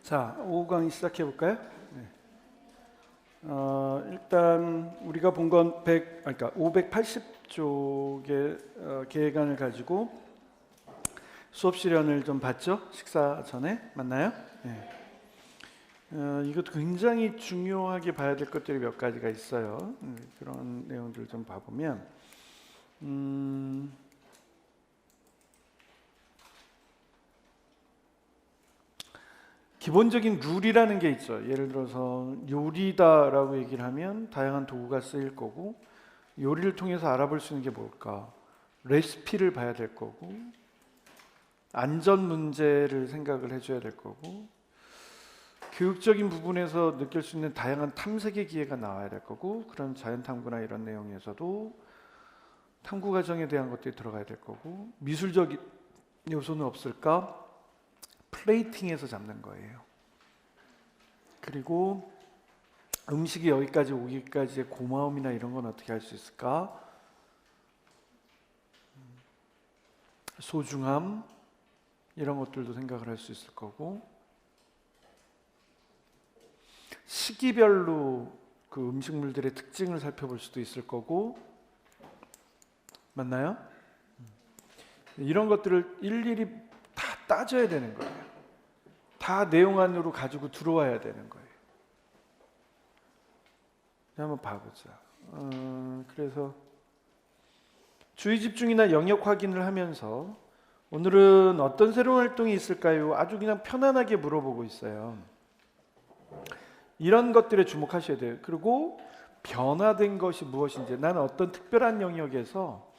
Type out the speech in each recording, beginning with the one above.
자, 5강의 시작해 볼까요? 네. 일단 우리가 본 건 580쪽의 계획안을 가지고 수업 실연을 좀 봤죠? 식사 전에 맞나요? 네. 이것도 굉장히 중요하게 봐야 될 것들이 몇 가지가 있어요. 그런 내용들을 좀 봐보면 기본적인 룰이라는 게 있죠. 예를 들어서 요리다라고 얘기를 하면 다양한 도구가 쓰일 거고, 요리를 통해서 알아볼 수 있는 게 뭘까? 레시피를 봐야 될 거고, 안전 문제를 생각을 해줘야 될 거고, 교육적인 부분에서 느낄 수 있는 다양한 탐색의 기회가 나와야 될 거고, 그런 자연탐구나 이런 내용에서도 탐구 과정에 대한 것들이 들어가야 될 거고, 미술적 요소는 없을까? 플레이팅에서 잡는 거예요. 그리고 음식이 여기까지 오기까지의 고마움이나 이런 건 어떻게 할 수 있을까? 소중함 이런 것들도 생각을 할 수 있을 거고, 시기별로 그 음식물들의 특징을 살펴볼 수도 있을 거고, 맞나요? 이런 것들을 일일이 다 따져야 되는 거예요. 다 내용 안으로 가지고 들어와야 되는 거예요. 한번 봐보자. 그래서 주의 집중이나 영역 확인을 하면서 오늘은 어떤 새로운 활동이 있을까요? 아주 그냥 편안하게 물어보고 있어요. 이런 것들에 주목하셔야 돼요. 그리고 변화된 것이 무엇인지, 나는 어떤 특별한 영역에서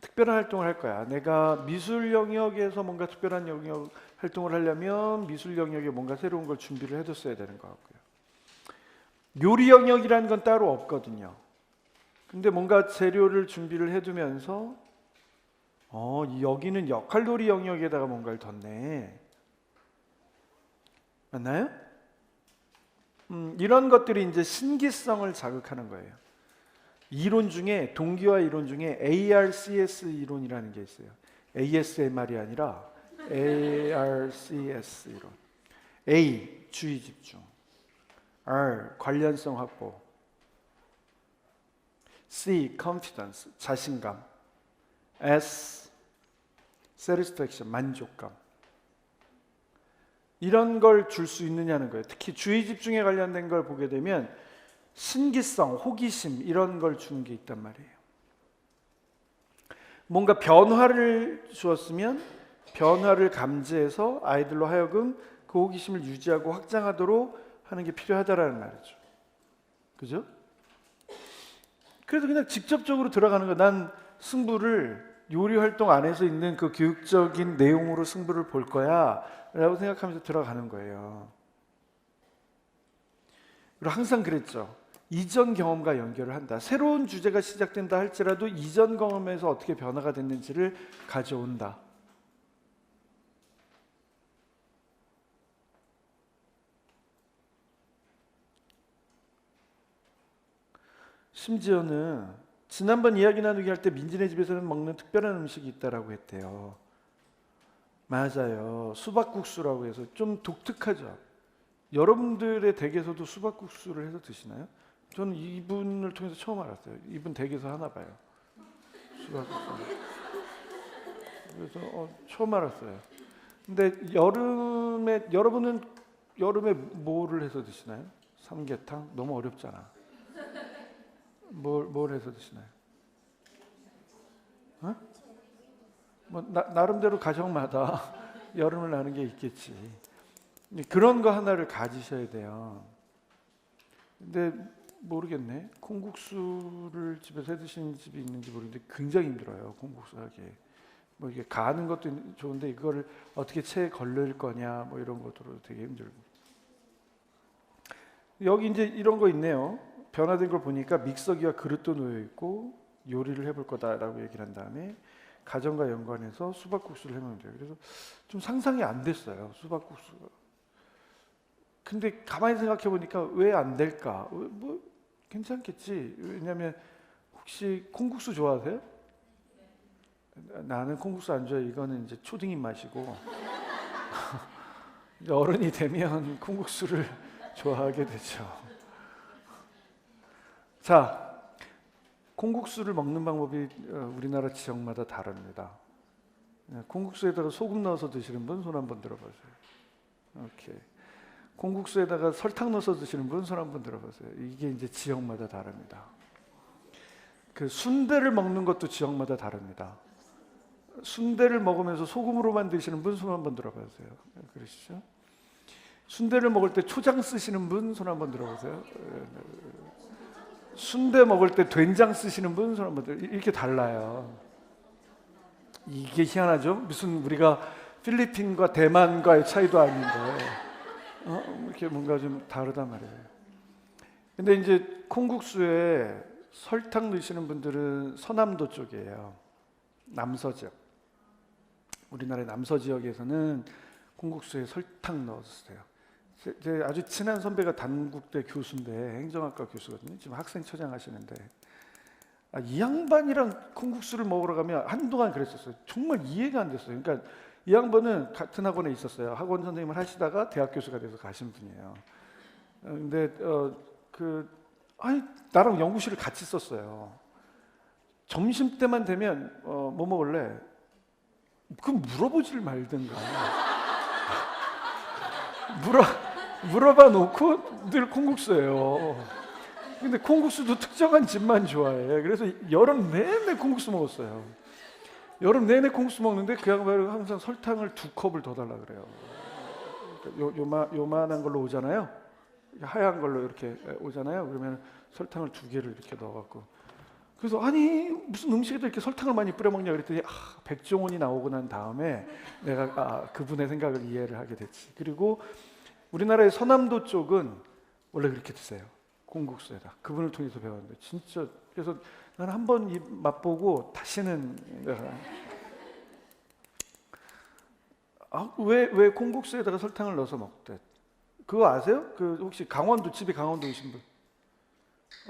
특별한 활동을 할 거야. 내가 미술 영역에서 뭔가 특별한 영역 활동을 하려면 미술 영역에 뭔가 새로운 걸 준비를 해뒀어야 되는 것 같고요. 요리 영역이라는 건 따로 없거든요. 근데 뭔가 재료를 준비를 해두면서 여기는 역할놀이 영역에다가 뭔가를 뒀네. 맞나요? 이런 것들이 이제 신기성을 자극하는 거예요. 이론 중에, 동기화 이론 중에 ARCS 이론이라는 게 있어요. ASMR이 아니라 ARCS 이론. A, 주의 집중. R, 관련성 확보. C, confidence, 자신감. S, satisfaction, 만족감. 이런 걸 줄 수 있느냐는 거예요. 특히 주의 집중에 관련된 걸 보게 되면 신기성, 호기심 이런 걸 주는 게 있단 말이에요. 뭔가 변화를 주었으면 변화를 감지해서 아이들로 하여금 그 호기심을 유지하고 확장하도록 하는 게 필요하다라는 말이죠. 그죠? 그래서 그냥 직접적으로 들어가는 거야. 난 승부를 요리 활동 안에서 있는 그 교육적인 내용으로 승부를 볼 거야 라고 생각하면서 들어가는 거예요. 그리고 항상 그랬죠. 이전 경험과 연결을 한다. 새로운 주제가 시작된다 할지라도 이전 경험에서 어떻게 변화가 됐는지를 가져온다. 심지어는 지난번 이야기 나누기 할 때 민지네 집에서는 먹는 특별한 음식이 있다라고 했대요. 맞아요. 수박국수라고 해서 좀 독특하죠. 여러분들의 댁에서도 수박국수를 해서 드시나요? 저는 이분을 통해서 처음 알았어요. 이분 댁에서 하나 봐요. 수박국수. 그래서 처음 알았어요. 근데 여러분은 여름에 뭐를 해서 드시나요? 삼계탕? 너무 어렵잖아. 뭘 해서 드시나요? 어? 뭐 나름대로 가정마다 여름을 나는 게 있겠지. 그런 거 하나를 가지셔야 돼요. 근데 모르겠네. 콩국수를 집에서 해 드시는 집이 있는지 모르겠는데 굉장히 힘들어요. 콩국수 하기. 뭐 이게 가는 것도 좋은데 이거를 어떻게 체에 걸릴 거냐 뭐 이런 것들도 되게 힘들고. 여기 이제 이런 거 있네요. 변화된 걸 보니까 믹서기와 그릇도 놓여 있고 요리를 해볼 거다라고 얘기를 한 다음에 가정과 연관해서 수박국수를 해보면 돼요. 그래서 좀 상상이 안 됐어요. 수박국수가. 근데 가만히 생각해 보니까 왜 안 될까? 뭐 괜찮겠지. 왜냐하면 혹시 콩국수 좋아하세요? 나는 콩국수 안 좋아해. 이거는 이제 초딩 입맛이고 어른이 되면 콩국수를 좋아하게 되죠. 자, 콩국수를 먹는 방법이 우리나라 지역마다 다릅니다. 콩국수에다가 소금 넣어서 드시는 분 손 한번 들어보세요. 오케이. 콩국수에다가 설탕 넣어서 드시는 분 손 한번 들어보세요. 이게 이제 지역마다 다릅니다. 그 순대를 먹는 것도 지역마다 다릅니다. 순대를 먹으면서 소금으로만 드시는 분 손 한번 들어보세요. 그러시죠? 순대를 먹을 때 초장 쓰시는 분 손 한번 들어보세요. 순대 먹을 때 된장 쓰시는 분 손 한번 들어보세요. 이렇게 달라요. 이게 희한하죠? 무슨 우리가 필리핀과 대만과의 차이도 아닌데 이렇게 뭔가 좀 다르단 말이에요. 근데 이제 콩국수에 설탕 넣으시는 분들은 서남도 쪽이에요. 남서지역. 우리나라의 남서지역에서는 콩국수에 설탕 넣었어요. 제 아주 친한 선배가 단국대 교수인데 행정학과 교수거든요. 지금 학생처장 하시는데 이 양반이랑 콩국수를 먹으러 가면 한동안 그랬었어요. 정말 이해가 안 됐어요. 그러니까 이 양반은 같은 학원에 있었어요. 학원 선생님을 하시다가 대학 교수가 돼서 가신 분이에요. 근데 나랑 연구실을 같이 썼어요. 점심 때만 되면 뭐 먹을래? 그 물어보질 말든가. 물어봐 놓고 늘 콩국수예요. 근데 콩국수도 특정한 집만 좋아해. 그래서 여름 내내 콩국수 먹었어요. 여름 내내 콩국수 먹는데 그 양반은 항상 설탕을 2컵을 더 달라 그래요. 요만한 걸로 오잖아요. 하얀 걸로 이렇게 오잖아요. 그러면 설탕을 2개를 이렇게 넣어갖고. 그래서 아니 무슨 음식에도 이렇게 설탕을 많이 뿌려 먹냐 그랬더니 백종원이 나오고 난 다음에 내가 그분의 생각을 이해를 하게 됐지. 그리고 우리나라의 서남도 쪽은 원래 그렇게 드세요. 콩국수에다. 그분을 통해서 배웠는데 진짜 그래서 나는 한번 맛보고 다시는 왜 콩국수에다가 설탕을 넣어서 먹대? 그거 아세요? 그 혹시 집에 강원도 오신 분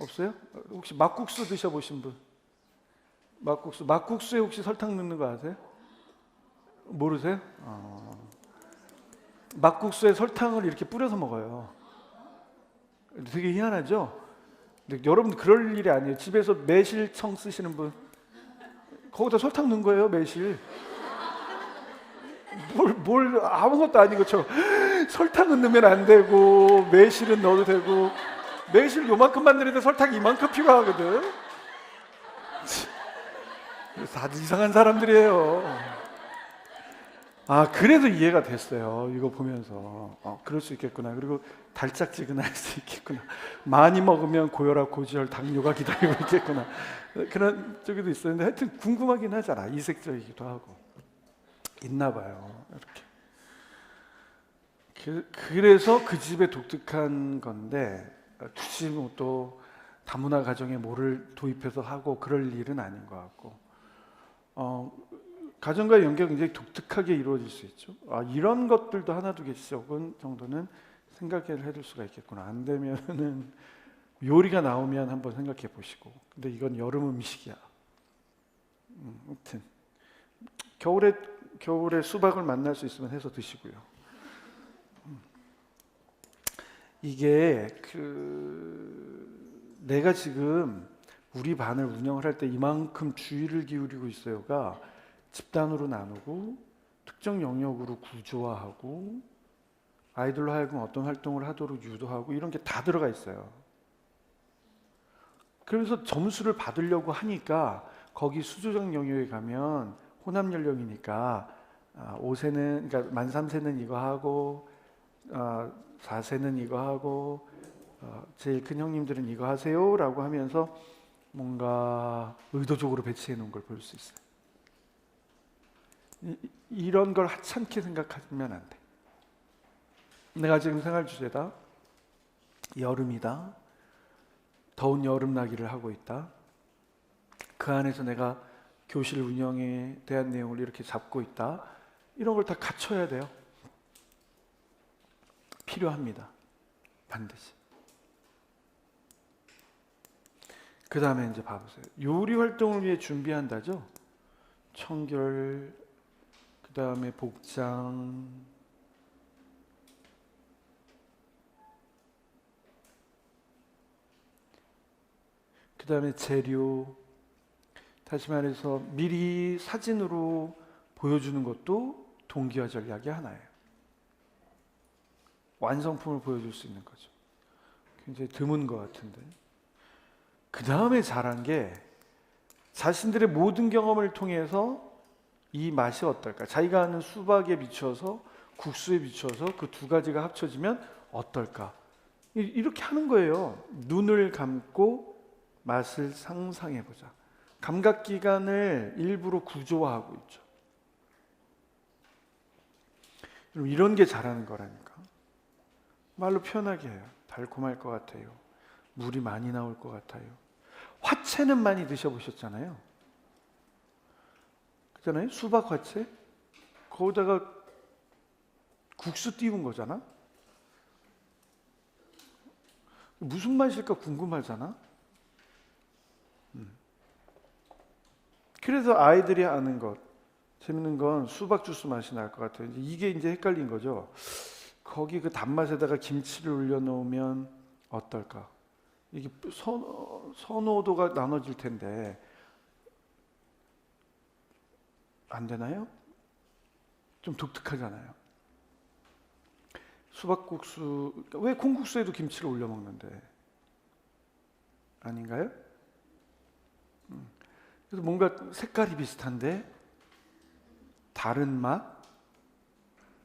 없어요? 혹시 막국수 드셔보신 분? 막국수에 혹시 설탕 넣는 거 아세요? 모르세요? 막국수에 설탕을 이렇게 뿌려서 먹어요. 되게 희한하죠? 근데 여러분 그럴 일이 아니에요. 집에서 매실청 쓰시는 분 거기다 설탕 넣은 거예요. 매실 뭘 아무것도 아닌 것처럼 설탕은 넣으면 안 되고 매실은 넣어도 되고 매실 요만큼만 넣는데 설탕 이만큼 필요하거든. 다들 이상한 사람들이에요. 그래도 이해가 됐어요. 이거 보면서 그럴 수 있겠구나. 그리고 달짝지근할 수 있겠구나. 많이 먹으면 고혈압, 고지혈, 당뇨가 기다리고 있겠구나. 그런 쪽에도 있었는데 하여튼 궁금하긴 하잖아. 이색적이기도 하고 있나 봐요. 이렇게. 그래서 그 집의 독특한 건데 굳이 또 다문화 가정에 뭐를 도입해서 하고 그럴 일은 아닌 것 같고 가정과의 연계가 굉장히 독특하게 이루어질 수 있죠. 이런 것들도 하나 두 개씩 정도는 생각을 해둘 수가 있겠구나. 안 되면은 요리가 나오면 한번 생각해 보시고. 근데 이건 여름 음식이야. 아무튼 겨울에 수박을 만날 수 있으면 해서 드시고요. 이게 내가 지금 우리 반을 운영을 할 때 이만큼 주의를 기울이고 있어요가 집단으로 나누고 특정 영역으로 구조화하고 아이들로 하여금 어떤 활동을 하도록 유도하고 이런 게 다 들어가 있어요. 그래서 점수를 받으려고 하니까 거기 수조적 영역에 가면 호남 연령이니까 5세는 그러니까 만 3세는 이거 하고 4세는 이거 하고 제일 큰 형님들은 이거 하세요라고 하면서 뭔가 의도적으로 배치해 놓은 걸 볼 수 있어요. 이런 걸 하찮게 생각하면 안 돼. 내가 지금 생활 주제다. 여름이다. 더운 여름나기를 하고 있다. 그 안에서 내가 교실 운영에 대한 내용을 이렇게 잡고 있다. 이런 걸 다 갖춰야 돼요. 필요합니다. 반드시. 그 다음에 이제 봐보세요. 요리 활동을 위해 준비한다죠. 청결, 그 다음에 복장, 그 다음에 재료, 다시 말해서 미리 사진으로 보여주는 것도 동기화 전략의 하나예요. 완성품을 보여줄 수 있는 거죠. 굉장히 드문 것 같은데. 그 다음에 잘한 게 자신들의 모든 경험을 통해서 이 맛이 어떨까? 자기가 아는 수박에 비추어서 국수에 비추어서 그 두 가지가 합쳐지면 어떨까? 이렇게 하는 거예요. 눈을 감고 맛을 상상해보자. 감각기관을 일부러 구조화하고 있죠. 이런 게 잘하는 거라니까. 말로 표현하게 해요. 달콤할 것 같아요. 물이 많이 나올 것 같아요. 화채는 많이 드셔보셨잖아요. 그잖아요. 수박 화채. 거기다가 국수 띄운 거잖아. 무슨 맛일까 궁금하잖아. 그래서 아이들이 아는 것, 재밌는 건 수박 주스 맛이 날 것 같아요. 이게 이제 헷갈린 거죠. 거기 그 단맛에다가 김치를 올려놓으면 어떨까? 이게 선호도가 나눠질 텐데 안 되나요? 좀 독특하잖아요. 수박국수, 왜 콩국수에도 김치를 올려 먹는데? 아닌가요? 그래서 뭔가 색깔이 비슷한데 다른 맛?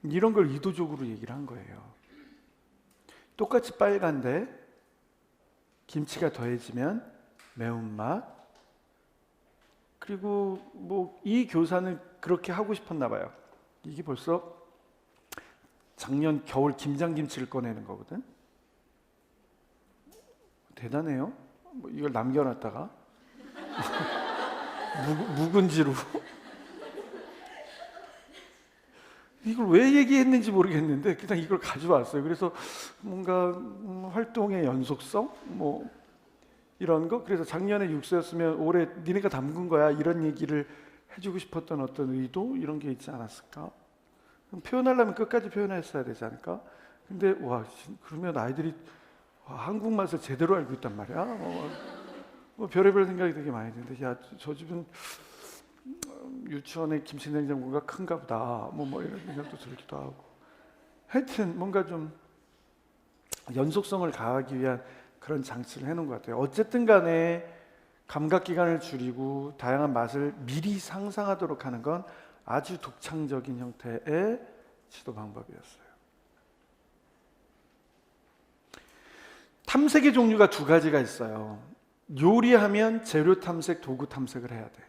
이런 걸 의도적으로 얘기를 한 거예요. 똑같이 빨간데 김치가 더해지면 매운맛. 그리고 뭐 이 교사는 그렇게 하고 싶었나 봐요. 이게 벌써 작년 겨울 김장김치를 꺼내는 거거든. 대단해요. 뭐 이걸 남겨놨다가 묵은지로 이걸 왜 얘기했는지 모르겠는데 그냥 이걸 가져왔어요. 그래서 뭔가 활동의 연속성 뭐 이런 거. 그래서 작년에 육수였으면 올해 니네가 담근 거야 이런 얘기를 해주고 싶었던 어떤 의도 이런 게 있지 않았을까? 표현하려면 끝까지 표현했어야 되지 않을까? 근데 와 그러면 아이들이 한국 맛을 제대로 알고 있단 말이야. 뭐 별의별 생각이 되게 많이 드는데 야 저 집은 유치원에 김치 냉장고가 큰가 보다. 뭐 이런 생각도 들기도 하고. 하여튼 뭔가 좀 연속성을 가하기 위한 그런 장치를 해놓은 것 같아요. 어쨌든 간에 감각기관을 줄이고 다양한 맛을 미리 상상하도록 하는 건 아주 독창적인 형태의 지도 방법이었어요. 탐색의 종류가 두 가지가 있어요. 요리하면 재료 탐색, 도구 탐색을 해야 돼.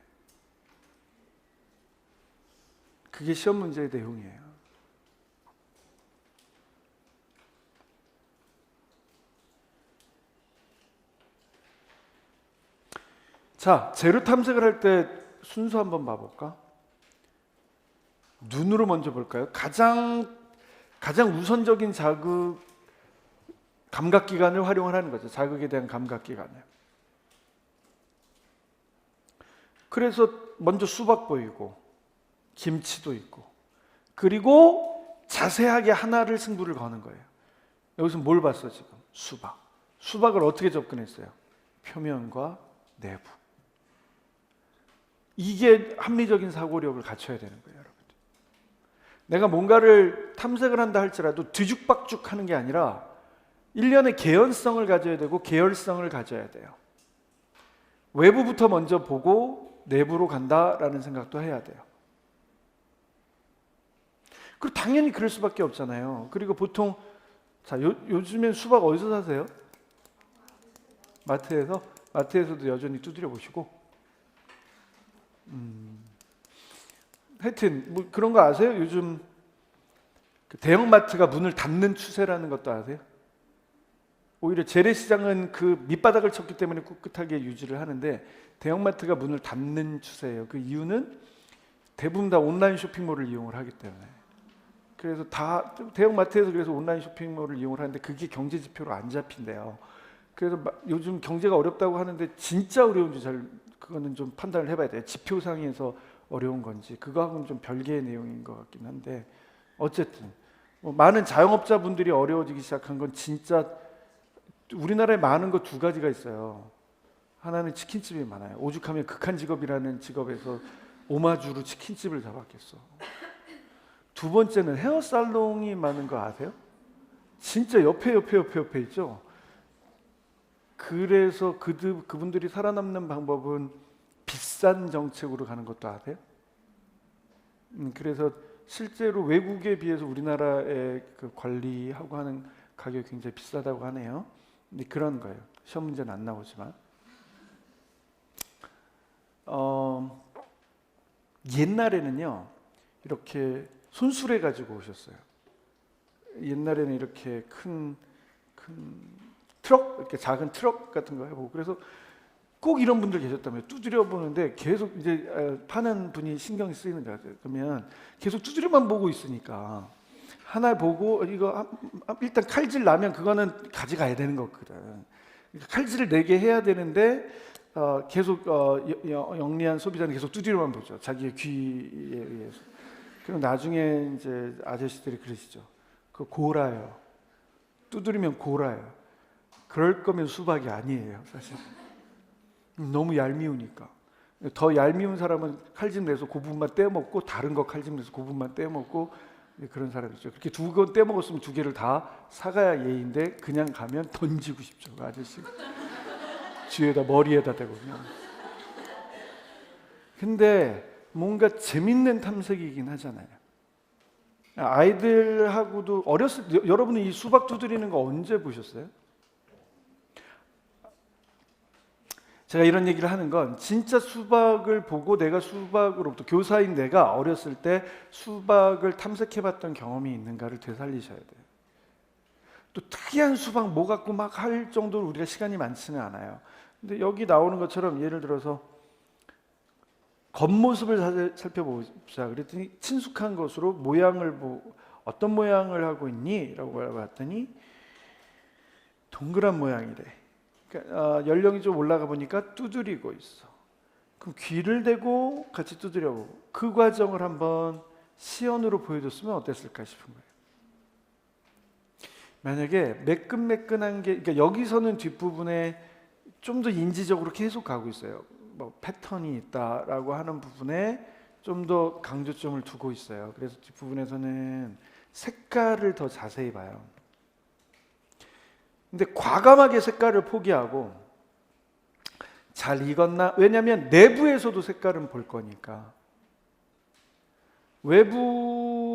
그게 시험 문제의 내용이에요. 자, 재료 탐색을 할 때 순서 한번 봐볼까? 눈으로 먼저 볼까요? 가장 우선적인 자극, 감각기관을 활용을 하는 거죠. 자극에 대한 감각기관을. 그래서 먼저 수박 보이고 김치도 있고 그리고 자세하게 하나를 승부를 거는 거예요. 여기서 뭘 봤어 지금? 수박. 수박을 어떻게 접근했어요? 표면과 내부. 이게 합리적인 사고력을 갖춰야 되는 거예요, 여러분들. 내가 뭔가를 탐색을 한다 할지라도 뒤죽박죽 하는 게 아니라 일련의 개연성을 가져야 되고 계열성을 가져야 돼요. 외부부터 먼저 보고 내부로 간다라는 생각도 해야 돼요. 그리고 당연히 그럴 수밖에 없잖아요. 그리고 보통 자 요즘엔 수박 어디서 사세요? 마트에서? 마트에서도 여전히 두드려 보시고 하여튼 뭐 그런 거 아세요? 요즘 그 대형마트가 문을 닫는 추세라는 것도 아세요? 오히려 재래시장은 그 밑바닥을 쳤기 때문에 꿋꿋하게 유지를 하는데 대형마트가 문을 닫는 추세예요. 그 이유는 대부분 다 온라인 쇼핑몰을 이용을 하기 때문에. 그래서 다 대형마트에서 그래서 온라인 쇼핑몰을 이용을 하는데 그게 경제 지표로 안 잡힌대요. 그래서 요즘 경제가 어렵다고 하는데 진짜 어려운지 그거는 좀 판단을 해봐야 돼요. 지표상에서 어려운 건지 그거하고는 좀 별개의 내용인 것 같긴 한데 어쨌든 뭐 많은 자영업자분들이 어려워지기 시작한 건 진짜 우리나라에 많은 거 두 가지가 있어요. 하나는 치킨집이 많아요. 오죽하면 극한 직업이라는 직업에서 오마주로 치킨집을 잡았겠어. 두 번째는 헤어살롱이 많은 거 아세요? 진짜 옆에 있죠. 그래서 그분들이 살아남는 방법은 비싼 정책으로 가는 것도 아세요? 그래서 실제로 외국에 비해서 우리나라의 그 관리하고 하는 가격이 굉장히 비싸다고 하네요. 근데 그런 거예요. 시험 문제는 안 나오지만 옛날에는요 이렇게 손수레 가지고 오셨어요. 옛날에는 이렇게 큰 트럭, 이렇게 작은 트럭 같은 거 해보고, 그래서 꼭 이런 분들 계셨다며 두드려 보는데 계속 이제 파는 분이 신경이 쓰이는 거예요. 그러면 계속 두드려만 보고 있으니까 하나 보고 이거 일단 칼질 나면 그거는 가져가야 되는 거거든. 그러니까 칼질을 내게 해야 되는데 계속 영리한 소비자는 계속 두드려만 보죠. 자기의 귀에 의해서. 그럼 나중에 이제 아저씨들이 그러시죠. 그 고라요. 두드리면 고라요. 그럴 거면 수박이 아니에요, 사실. 너무 얄미우니까. 더 얄미운 사람은 칼집 내서 그 부분만 떼먹고 다른 거 칼집 내서 그 부분만 떼먹고 그런 사람이죠. 그렇게 두 번 떼먹었으면 두 개를 다 사가야 예인데 그냥 가면 던지고 싶죠, 그 아저씨. 뒤에다 머리에다 대고 그냥. 근데 뭔가 재밌는 탐색이긴 하잖아요. 아이들하고도 어렸을 때 여러분은 이 수박 두드리는 거 언제 보셨어요? 제가 이런 얘기를 하는 건 진짜 수박을 보고 내가 수박으로부터 교사인 내가 어렸을 때 수박을 탐색해봤던 경험이 있는가를 되살리셔야 돼요. 또 특이한 수박 뭐 갖고 막 할 정도로 우리가 시간이 많지는 않아요. 근데 여기 나오는 것처럼 예를 들어서 겉모습을 살펴보자 그랬더니 친숙한 것으로 모양을 어떤 모양을 하고 있니? 라고 봤더니 동그란 모양이래. 그러니까 연령이 좀 올라가 보니까 두드리고 있어. 그럼 귀를 대고 같이 두드려보고 그 과정을 한번 시연으로 보여줬으면 어땠을까 싶은 거예요. 만약에 매끈매끈한 게, 그러니까 여기서는 뒷부분에 좀 더 인지적으로 계속 가고 있어요. 뭐 패턴이 있다라고 하는 부분에 좀 더 강조점을 두고 있어요. 그래서 뒷부분에서는 색깔을 더 자세히 봐요. 근데 과감하게 색깔을 포기하고 잘 익었나? 왜냐하면 내부에서도 색깔은 볼 거니까.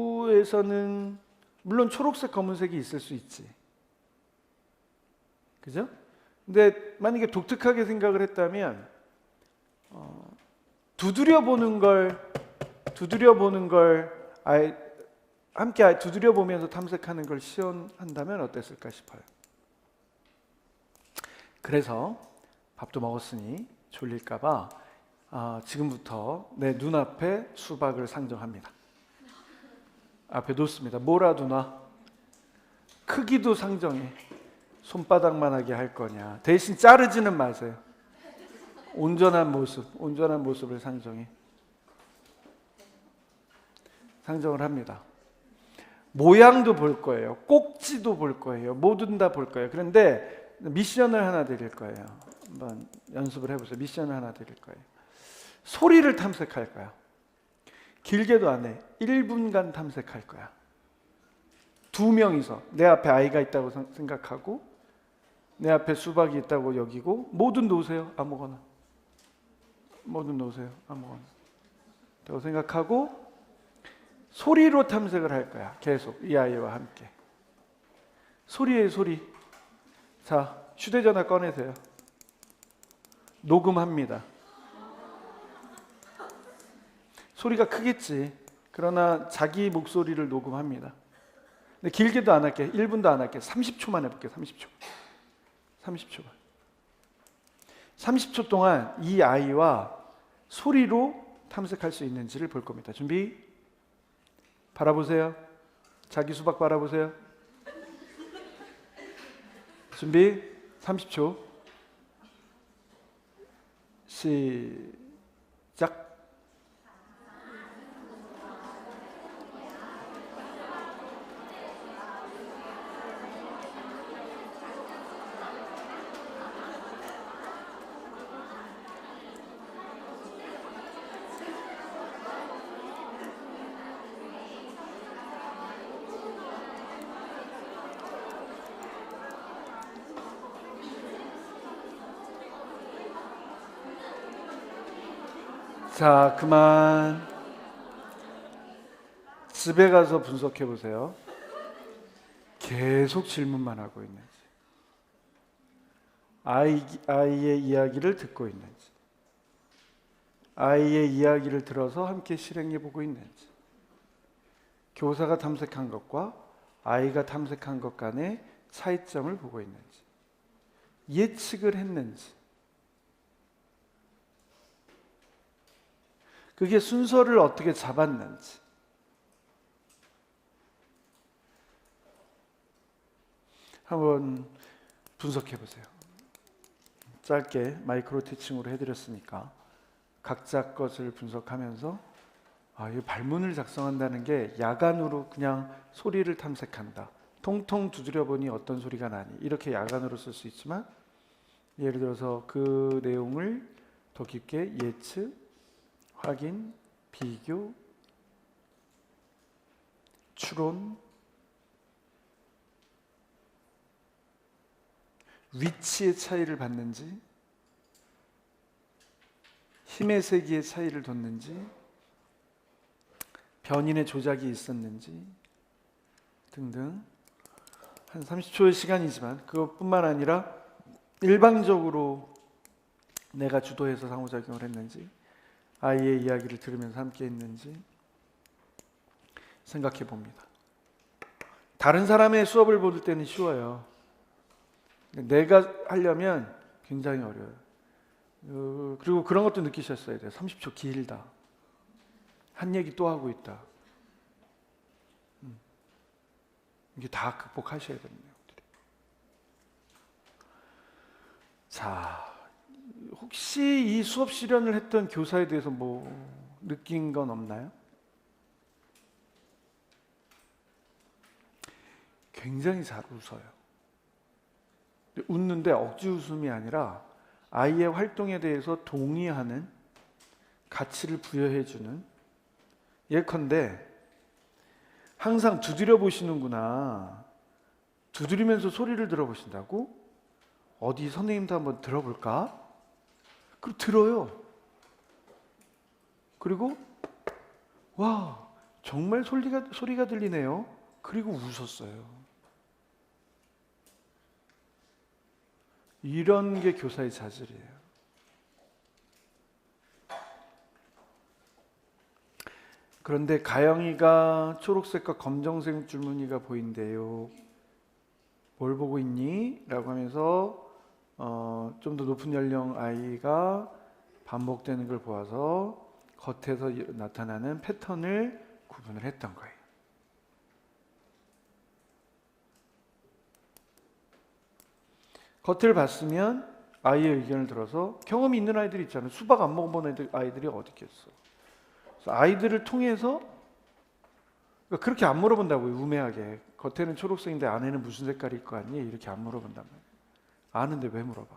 외부에서는 물론 초록색, 검은색이 있을 수 있지. 그죠? 근데 만약에 독특하게 생각을 했다면 두드려 보는 걸 함께 두드려 보면서 탐색하는 걸 시연한다면 어땠을까 싶어요. 그래서 밥도 먹었으니 졸릴까봐 지금부터 내 눈앞에 수박을 상정합니다. 앞에 놓습니다. 뭐라도 놔. 크기도 상정해. 손바닥만하게 할 거냐. 대신 자르지는 마세요. 온전한 모습을 상정해. 상정을 합니다. 모양도 볼 거예요. 꼭지도 볼 거예요. 뭐든 다 볼 거예요. 그런데 미션을 하나 드릴 거예요. 한번 연습을 해보세요. 미션을 하나 드릴 거예요. 소리를 탐색할 거야. 길게도 안 해. 1분간 탐색할 거야. 두 명이서 내 앞에 아이가 있다고 생각하고 내 앞에 수박이 있다고 여기고 뭐든 놓으세요. 아무거나. 뭐든 놓으세요. 아무거나. 라고 생각하고 소리로 탐색을 할 거야. 계속 이 아이와 함께. 소리예요, 소리. 자, 휴대전화 꺼내세요. 녹음합니다. 소리가 크겠지. 그러나 자기 목소리를 녹음합니다. 근데 길게도 안 할게. 1분도 안 할게. 30초만 해볼게요. 30초만. 30초 동안 이 아이와 소리로 탐색할 수 있는지를 볼 겁니다. 준비. 바라보세요. 자기 수박 바라보세요. 준비. 30초. 시작. 자, 그만. 집에 가서 분석해 보세요. 계속 질문만 하고 있는지, 아이의 이야기를 듣고 있는지, 아이의 이야기를 들어서 함께 실행해 보고 있는지, 교사가 탐색한 것과 아이가 탐색한 것 간의 차이점을 보고 있는지, 예측을 했는지, 그게 순서를 어떻게 잡았는지, 한번 분석해 보세요. 짧게 마이크로 티칭으로 해드렸으니까 각자 것을 분석하면서 이 발문을 작성한다는 게 야간으로 그냥 소리를 탐색한다, 통통 두드려 보니 어떤 소리가 나니, 이렇게 야간으로 쓸 수 있지만, 예를 들어서 그 내용을 더 깊게 예측, 확인, 비교, 추론, 위치의 차이를 봤는지, 힘의 세기의 차이를 뒀는지, 변인의 조작이 있었는지 등등, 한 30초의 시간이지만 그것뿐만 아니라 일방적으로 내가 주도해서 상호작용을 했는지, 아이의 이야기를 들으면서 함께 했는지 생각해 봅니다. 다른 사람의 수업을 볼 때는 쉬워요. 내가 하려면 굉장히 어려워요. 그리고 그런 것도 느끼셨어야 돼요. 30초 길다. 한 얘기 또 하고 있다. 이게 다 극복하셔야 되는 내용들이. 자, 혹시 이 수업 실현을 했던 교사에 대해서 뭐 느낀 건 없나요? 굉장히 잘 웃어요. 웃는데 억지 웃음이 아니라 아이의 활동에 대해서 동의하는, 가치를 부여해주는, 예컨대 항상 두드려 보시는구나, 두드리면서 소리를 들어보신다고? 어디 선생님도 한번 들어볼까? 그리고 들어요. 그리고 와, 정말 소리가 들리네요. 그리고 웃었어요. 이런 게 교사의 자질이에요. 그런데 가영이가 초록색과 검정색 줄무늬가 보인대요. 뭘 보고 있니? 라고 하면서 좀 더 높은 연령 아이가 반복되는 걸 보아서 겉에서 나타나는 패턴을 구분을 했던 거예요. 겉을 봤으면 아이의 의견을 들어서, 경험이 있는 아이들이 있잖아요. 수박 안 먹어본 아이들이 어디 있겠어. 그래서 아이들을 통해서, 그러니까 그렇게 안 물어본다고요. 우매하게. 겉에는 초록색인데 안에는 무슨 색깔일 거 아니에요? 이렇게 안 물어본단 말이에요. 아는데 왜 물어봐?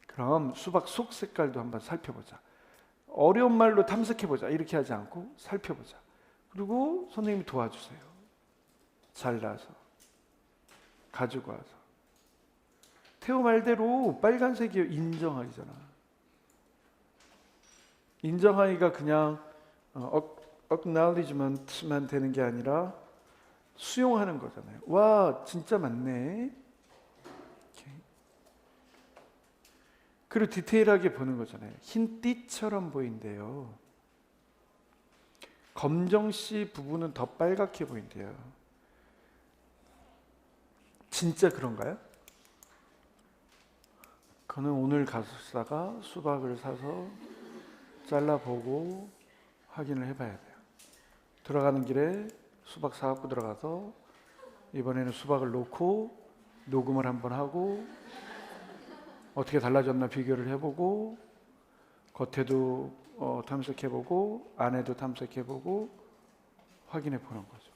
그럼 수박 속 색깔도 한번 살펴보자. 어려운 말로 탐색해보자. 이렇게 하지 않고 살펴보자. 그리고 선생님이 도와주세요. 잘라서 가지고 와서. 태호 말대로 빨간색이 인정하기잖아. 인정하기가 그냥 acknowledgement만 되는 게 아니라 수용하는 거잖아요. 와, 진짜 맞네. 오케이. 그리고 디테일하게 보는 거잖아요. 흰 띠처럼 보인대요. 검정씨 부분은 더 빨갛게 보인대요. 진짜 그런가요? 그는 오늘 가수사가 수박을 사서 잘라보고 확인을 해봐야 돼요. 들어가는 길에 수박 사갖고 들어가서 이번에는 수박을 놓고 녹음을 한번 하고 어떻게 달라졌나 비교를 해보고, 겉에도 탐색해보고 안에도 탐색해보고 확인해보는 거죠.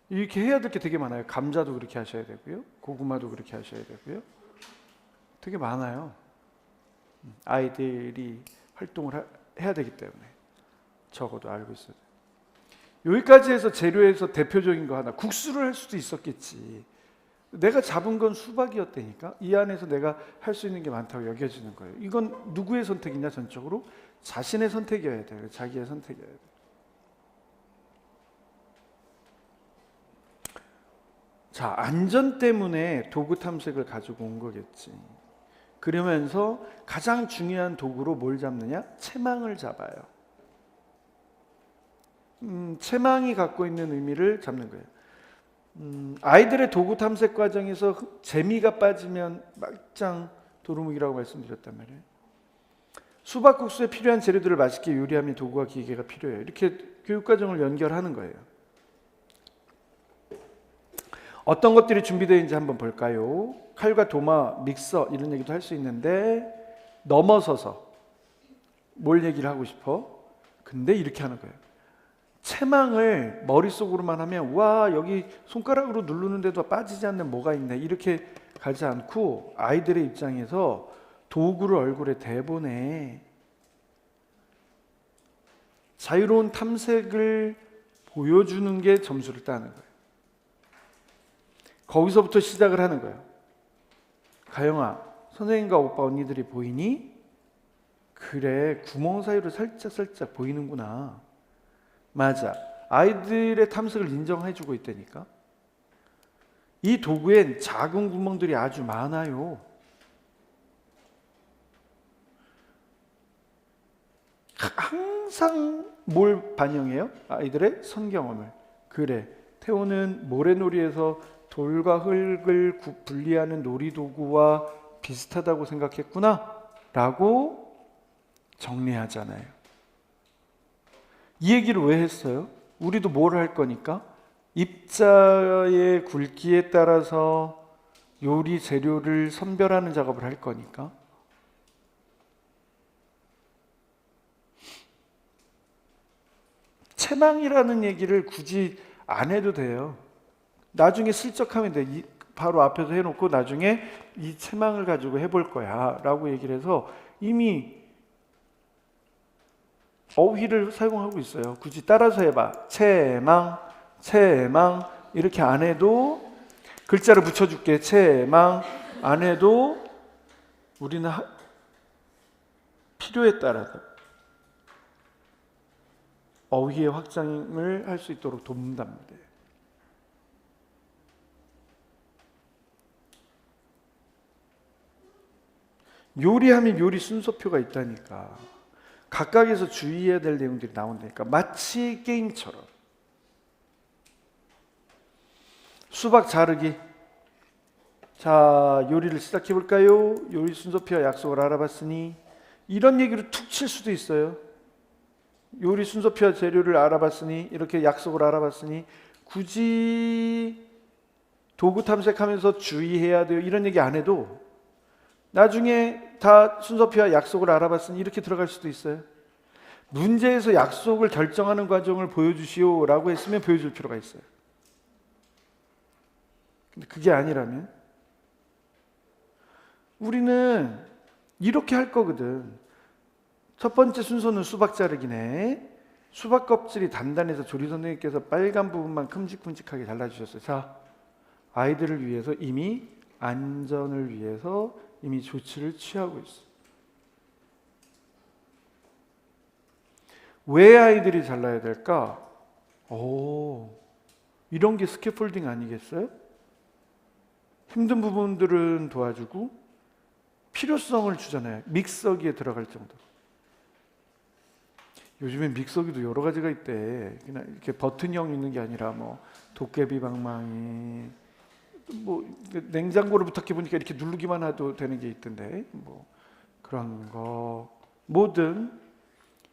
이렇게 해야 될 게 되게 많아요. 감자도 그렇게 하셔야 되고요. 고구마도 그렇게 하셔야 되고요. 되게 많아요. 아이들이 활동을 해야 되기 때문에 적어도 알고 있어야 돼요. 여기까지 해서 재료에서 대표적인 거 하나, 국수를 할 수도 있었겠지. 내가 잡은 건 수박이었다니까. 이 안에서 내가 할 수 있는 게 많다고 여겨지는 거예요. 이건 누구의 선택이냐? 전적으로 자신의 선택이어야 돼요. 자기의 선택이어야 돼요. 자, 안전 때문에 도구 탐색을 가지고 온 거겠지. 그러면서 가장 중요한 도구로 뭘 잡느냐? 채망을 잡아요. 채망이 갖고 있는 의미를 잡는 거예요. 아이들의 도구 탐색 과정에서 재미가 빠지면 막장 도루묵이라고 말씀드렸단 말이에요. 수박국수에 필요한 재료들을 맛있게 요리하면 도구와 기계가 필요해요. 이렇게 교육과정을 연결하는 거예요. 어떤 것들이 준비되어 있는지 한번 볼까요? 칼과 도마, 믹서 이런 얘기도 할 수 있는데 넘어서서 뭘 얘기를 하고 싶어? 근데 이렇게 하는 거예요. 채망을 머릿속으로만 하면 와 여기 손가락으로 누르는데도 빠지지 않는 뭐가 있네 이렇게 가지 않고 아이들의 입장에서 도구를 얼굴에 대보내 자유로운 탐색을 보여주는 게 점수를 따는 거예요. 거기서부터 시작을 하는 거예요. 가영아, 선생님과 오빠 언니들이 보이니? 그래, 구멍 사이로 살짝 보이는구나. 맞아. 아이들의 탐색을 인정해주고 있다니까. 이 도구엔 작은 구멍들이 아주 많아요. 항상 뭘 반영해요? 아이들의 선경험을. 그래, 태호는 모래놀이에서 돌과 흙을 분리하는 놀이도구와 비슷하다고 생각했구나 라고 정리하잖아요. 이 얘기를 왜 했어요? 우리도 뭘 할 거니까? 입자의 굵기에 따라서 요리 재료를 선별하는 작업을 할 거니까. 채망이라는 얘기를 굳이 안 해도 돼요. 나중에 슬쩍 하면 돼. 바로 앞에서 해놓고 나중에 이 채망을 가지고 해볼 거야 라고 얘기를 해서 이미 어휘를 사용하고 있어요. 굳이 따라서 해봐. 채망, 채망 이렇게 안 해도 글자를 붙여줄게. 채망 안 해도 우리는 필요에 따라서 어휘의 확장을 할 수 있도록 돕는답니다. 요리하면 요리 순서표가 있다니까. 각각에서 주의해야 될 내용들이 나온다니까. 마치 게임처럼. 수박 자르기. 자, 요리를 시작해 볼까요? 요리 순서표와 약속을 알아봤으니 이런 얘기를 툭 칠 수도 있어요. 요리 순서표와 재료를 알아봤으니 이렇게 약속을 알아봤으니 굳이 도구 탐색하면서 주의해야 돼요. 이런 얘기 안 해도 나중에 다 순서표와 약속을 알아봤으니 이렇게 들어갈 수도 있어요. 문제에서 약속을 결정하는 과정을 보여주시오 라고 했으면 보여줄 필요가 있어요. 근데 그게 아니라면 우리는 이렇게 할 거거든. 첫 번째 순서는 수박 자르기네. 수박 껍질이 단단해서 조리 선생님께서 빨간 부분만 큼직큼직하게 잘라주셨어요. 자, 아이들을 위해서 이미 안전을 위해서 이미 조치를 취하고 있어요. 왜 아이들이 잘라야 될까? 이런 게 스캐폴딩 아니겠어요? 힘든 부분들은 도와주고 필요성을 주잖아요. 믹서기에 들어갈 정도로. 요즘엔 믹서기도 여러 가지가 있대. 그냥 이렇게 버튼형 있는 게 아니라 뭐 도깨비 방망이, 뭐 냉장고를 부탁해 보니까 이렇게 누르기만 해도 되는 게 있던데, 뭐 그런 거 뭐든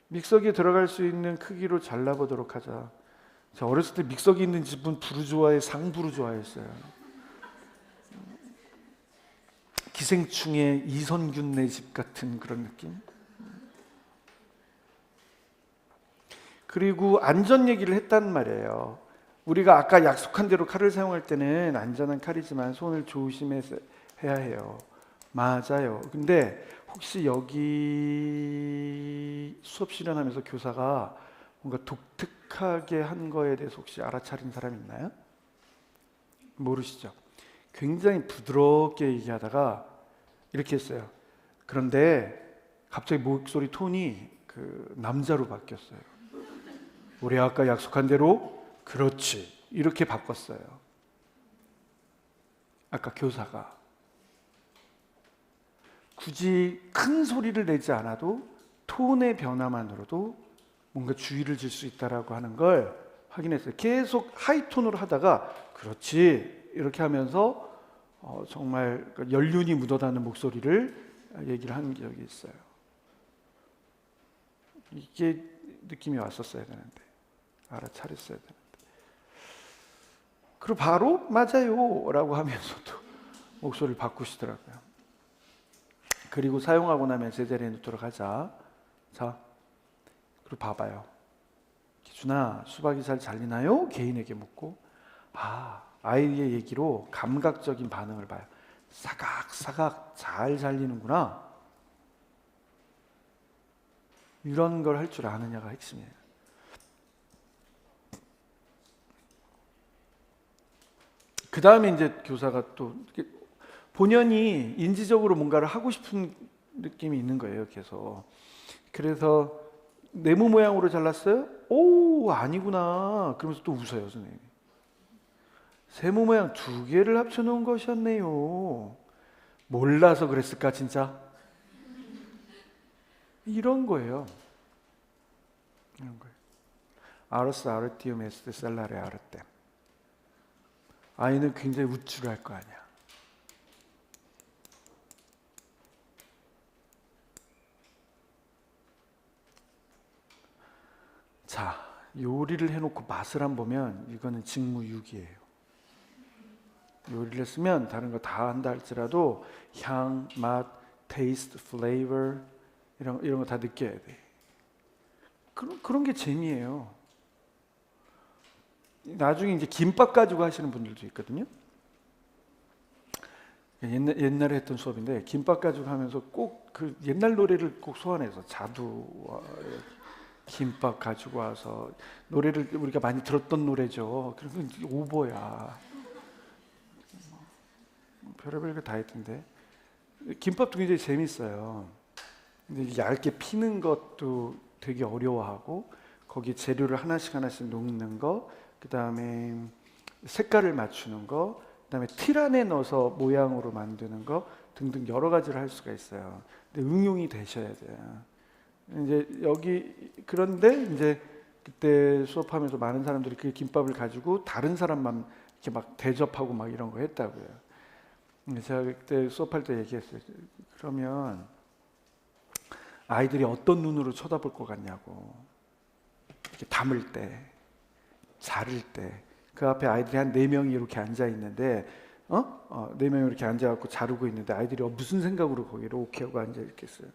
믹서기에 들어갈 수 있는 크기로 잘라보도록 하자. 저 어렸을 때 믹서기 있는 집은 부르주아의 상부르주아였어요. 기생충의 이선균네 집 같은 그런 느낌. 그리고 안전 얘기를 했단 말이에요. 우리가 아까 약속한 대로 칼을 사용할 때는 안전한 칼이지만 손을 조심해서 해야 해요. 맞아요. 근데 혹시 여기 수업 실현하면서 교사가 뭔가 독특하게 한 거에 대해서 혹시 알아차린 사람 있나요? 모르시죠? 굉장히 부드럽게 얘기하다가 이렇게 했어요. 그런데 갑자기 목소리 톤이 그 남자로 바뀌었어요. 우리 아까 약속한 대로 그렇지 이렇게 바꿨어요. 아까 교사가 굳이 큰 소리를 내지 않아도 톤의 변화만으로도 뭔가 주의를 줄 수 있다라고 하는 걸 확인했어요. 계속 하이톤으로 하다가 그렇지 이렇게 하면서 정말 연륜이 묻어나는 목소리를 얘기를 한 적이 있어요. 이게 느낌이 왔었어야 되는데 알아차렸어야 되는데 그리고 바로 맞아요 라고 하면서도 목소리를 바꾸시더라고요. 그리고 사용하고 나면 제자리에 놓도록 하자. 자, 그리고 봐봐요. 기준아, 수박이 잘 잘리나요? 개인에게 묻고 아이의 얘기로 감각적인 반응을 봐요. 사각사각 잘 잘리는구나. 이런 걸 할 줄 아느냐가 핵심이에요. 그 다음에 이제 교사가 또 본연이 인지적으로 뭔가를 하고 싶은 느낌이 있는 거예요. 그래서 네모 모양으로 잘랐어요? 오, 아니구나. 그러면서 또 웃어요, 선생님이. 세모 모양 2개를 합쳐놓은 것이었네요. 몰라서 그랬을까, 진짜? 이런 거예요. 알았어, 아르티움 에스테 셀라레 아르템. 아이는 굉장히 우쭐할 거 아니야. 자, 요리를 해놓고 맛을 안 보면 이거는 직무유기예요. 요리를 했으면 다른 거 다 한다 할지라도 향, 맛, 테이스트, 플레이버 이런 거 다 느껴야 돼. 그런 게 재미예요. 나중에 이제 김밥 가지고 하시는 분들도 있거든요. 옛날에 했던 수업인데 김밥 가지고 하면서 꼭 그 옛날 노래를 꼭 소환해서 자두와 김밥 가지고 와서 노래를 우리가 많이 들었던 노래죠. 그래서 오버야. 별의별 거 다 했던데 김밥도 굉장히 재밌어요. 근데 얇게 피는 것도 되게 어려워하고 거기 재료를 하나씩 녹는 거, 그 다음에 색깔을 맞추는 거, 그 다음에 틀 안에 넣어서 모양으로 만드는 거 등등 여러 가지를 할 수가 있어요. 근데 응용이 되셔야 돼요. 이제 그런데 이제 그때 수업하면서 많은 사람들이 그 김밥을 가지고 다른 사람만 이렇게 막 대접하고 막 이런 거 했다고요. 제가 그때 수업할 때 얘기했어요. 그러면 아이들이 어떤 눈으로 쳐다볼 것 같냐고. 이렇게 담을 때, 자를 때, 그 앞에 아이들이 한 4명이 이렇게 앉아 있는데, 4명이 이렇게 앉아갖고 자르고 있는데 아이들이 무슨 생각으로 거기를 오케이 하고 앉아 있겠어요.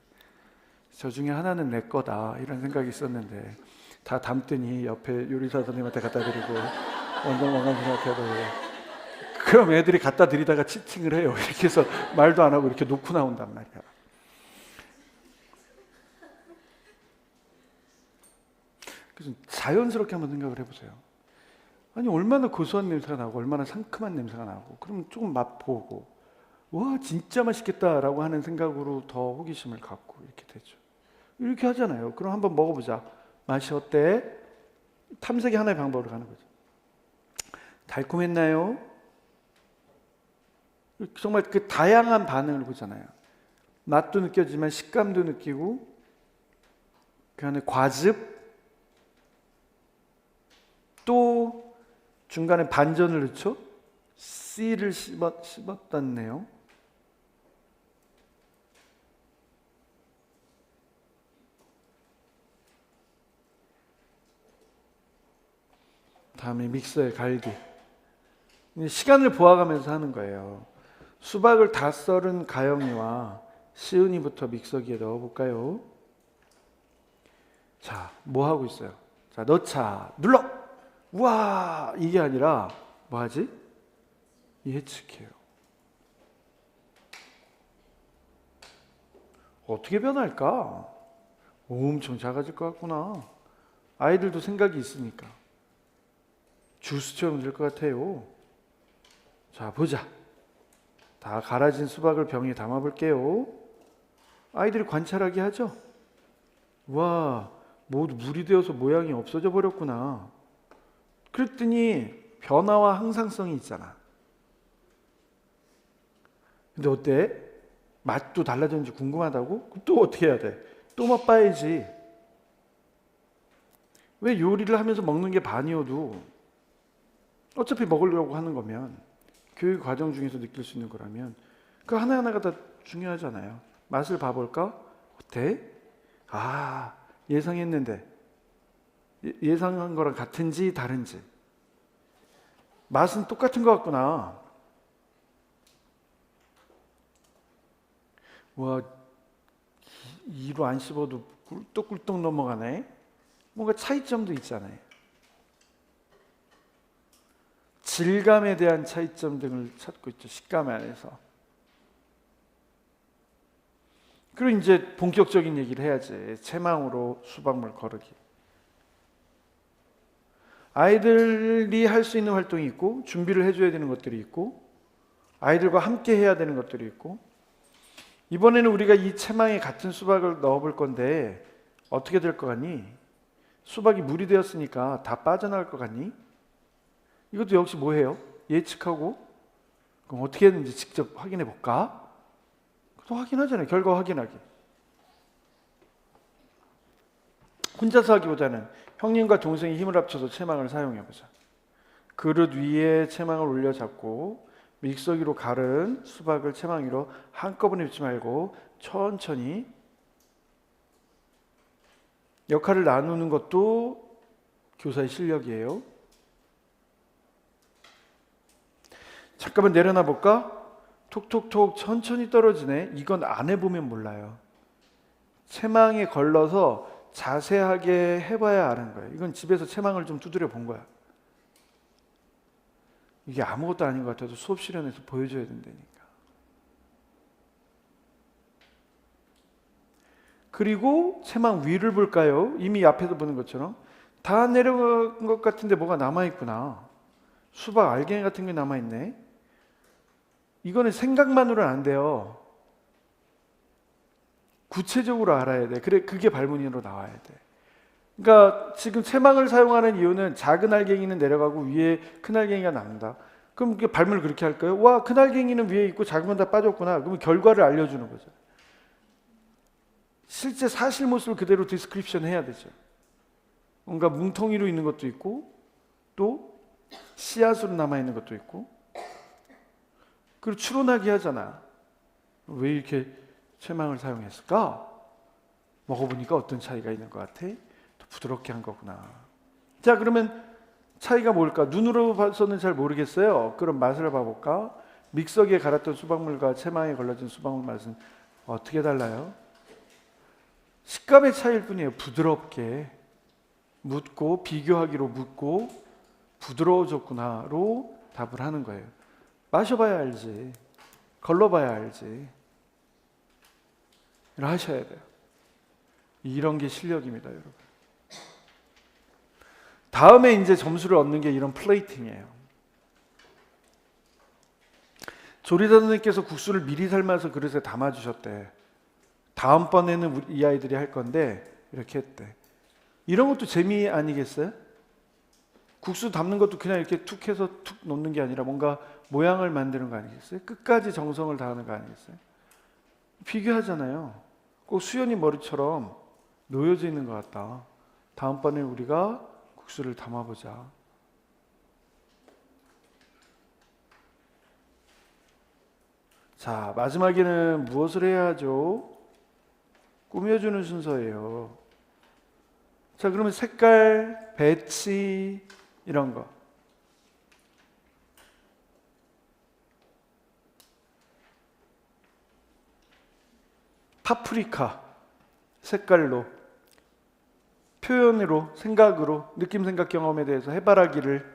저 중에 하나는 내 거다 이런 생각이 있었는데 다 담더니 옆에 요리사 선생님한테 갖다 드리고 원장 생각해도 그럼 애들이 갖다 드리다가 치팅을 해요. 이렇게 해서 말도 안 하고 이렇게 놓고 나온단 말이야. 그래서 자연스럽게 한번 생각을 해보세요. 아니 얼마나 고소한 냄새가 나고 얼마나 상큼한 냄새가 나고 그럼 조금 맛보고 와 진짜 맛있겠다라고 하는 생각으로 더 호기심을 갖고 이렇게 되죠. 이렇게 하잖아요. 그럼 한번 먹어보자. 맛이 어때? 탐색이 하나의 방법으로 가는 거죠. 달콤했나요? 정말 그 다양한 반응을 보잖아요. 맛도 느껴지만 식감도 느끼고 그 안에 과즙 또 중간에 반전을 넣죠. 씨를 씹었다네요. 다음에 믹서에 갈기. 시간을 보아가면서 하는 거예요. 수박을 다 썰은 가영이와 시은이부터 믹서기에 넣어볼까요? 자, 뭐 하고 있어요? 자, 넣자. 눌러! 우와! 이게 아니라 뭐 하지? 예측해요. 어떻게 변할까? 엄청 작아질 것 같구나. 아이들도 생각이 있으니까. 주스처럼 될 것 같아요. 자, 보자. 다 갈아진 수박을 병에 담아 볼게요. 아이들이 관찰하게 하죠. 와, 모두 물이 되어서 모양이 없어져 버렸구나. 그랬더니 변화와 항상성이 있잖아. 근데 어때? 맛도 달라졌는지 궁금하다고? 그럼 또 어떻게 해야 돼? 또 맛봐야지. 왜 요리를 하면서 먹는 게 반이어도 어차피 먹으려고 하는 거면, 교육 과정 중에서 느낄 수 있는 거라면 그 하나하나가 다 중요하잖아요. 맛을 봐볼까? 어때? 아, 예상했는데 예상한 거랑 같은지 다른지. 맛은 똑같은 것 같구나. 와, 이로 안 씹어도 꿀떡꿀떡 넘어가네. 뭔가 차이점도 있잖아요. 질감에 대한 차이점 등을 찾고 있죠. 식감 안에서. 그리고 이제 본격적인 얘기를 해야지. 채망으로 수박물 거르기. 아이들이 할 수 있는 활동이 있고, 준비를 해줘야 되는 것들이 있고, 아이들과 함께 해야 되는 것들이 있고, 이번에는 우리가 이 채망에 같은 수박을 넣어볼 건데 어떻게 될 것 같니? 수박이 물이 되었으니까 다 빠져나갈 것 같니? 이것도 역시 뭐예요? 예측하고, 그럼 어떻게 했는지 직접 확인해 볼까? 또 확인하잖아요. 결과 확인하기. 혼자서 하기보다는 형님과 동생이 힘을 합쳐서 채망을 사용해 보자. 그릇 위에 채망을 올려 잡고 믹서기로 갈은 수박을 채망 위로 한꺼번에 붓지 말고 천천히. 역할을 나누는 것도 교사의 실력이에요. 잠깐만 내려놔 볼까? 톡톡톡 천천히 떨어지네. 이건 안 해보면 몰라요. 채망에 걸러서 자세하게 해봐야 아는 거예요. 이건 집에서 채망을 좀 두드려 본 거야. 이게 아무것도 아닌 것 같아도 수업 실현에서 보여줘야 된다니까. 그리고 채망 위를 볼까요? 이미 앞에서 보는 것처럼 다 내려간 것 같은데 뭐가 남아있구나. 수박 알갱이 같은 게 남아있네. 이거는 생각만으로는 안 돼요. 구체적으로 알아야 돼. 그래, 그게 발문으로 나와야 돼. 그러니까 지금 채망을 사용하는 이유는 작은 알갱이는 내려가고 위에 큰 알갱이가 남는다. 그럼 발문을 그렇게 할까요? 와, 큰 알갱이는 위에 있고 작은 건 다 빠졌구나. 그러면 결과를 알려주는 거죠. 실제 사실 모습을 그대로 디스크립션 해야 되죠. 뭔가 뭉텅이로 있는 것도 있고 또 씨앗으로 남아있는 것도 있고, 그리고 추론하게 하잖아. 왜 이렇게 채망을 사용했을까? 먹어보니까 어떤 차이가 있는 것 같아? 더 부드럽게 한 거구나. 자, 그러면 차이가 뭘까? 눈으로 봐서는 잘 모르겠어요. 그럼 맛을 봐볼까? 믹서기에 갈았던 수박물과 채망에 걸러진 수박물 맛은 어떻게 달라요? 식감의 차이일 뿐이에요. 부드럽게 묻고, 비교하기로 묻고 부드러워졌구나로 답을 하는 거예요. 마셔봐야 알지. 걸러봐야 알지. 이걸 하셔야 돼요. 이런 게 실력입니다, 여러분. 다음에 이제 점수를 얻는 게 이런 플레이팅이에요. 조리사 선생님께서 국수를 미리 삶아서 그릇에 담아주셨대. 다음번에는 이 아이들이 할 건데 이렇게 했대. 이런 것도 재미 아니겠어요? 국수 담는 것도 그냥 이렇게 툭 해서 툭 놓는 게 아니라 뭔가 모양을 만드는 거 아니겠어요? 끝까지 정성을 다하는 거 아니겠어요? 비교하잖아요. 꼭 수연이 머리처럼 놓여져 있는 것 같다. 다음번에 우리가 국수를 담아보자. 자, 마지막에는 무엇을 해야 하죠? 꾸며주는 순서예요. 자, 그러면 색깔, 배치 이런 거. 파프리카 색깔로, 표현으로, 생각으로, 느낌, 생각, 경험에 대해서 해바라기를.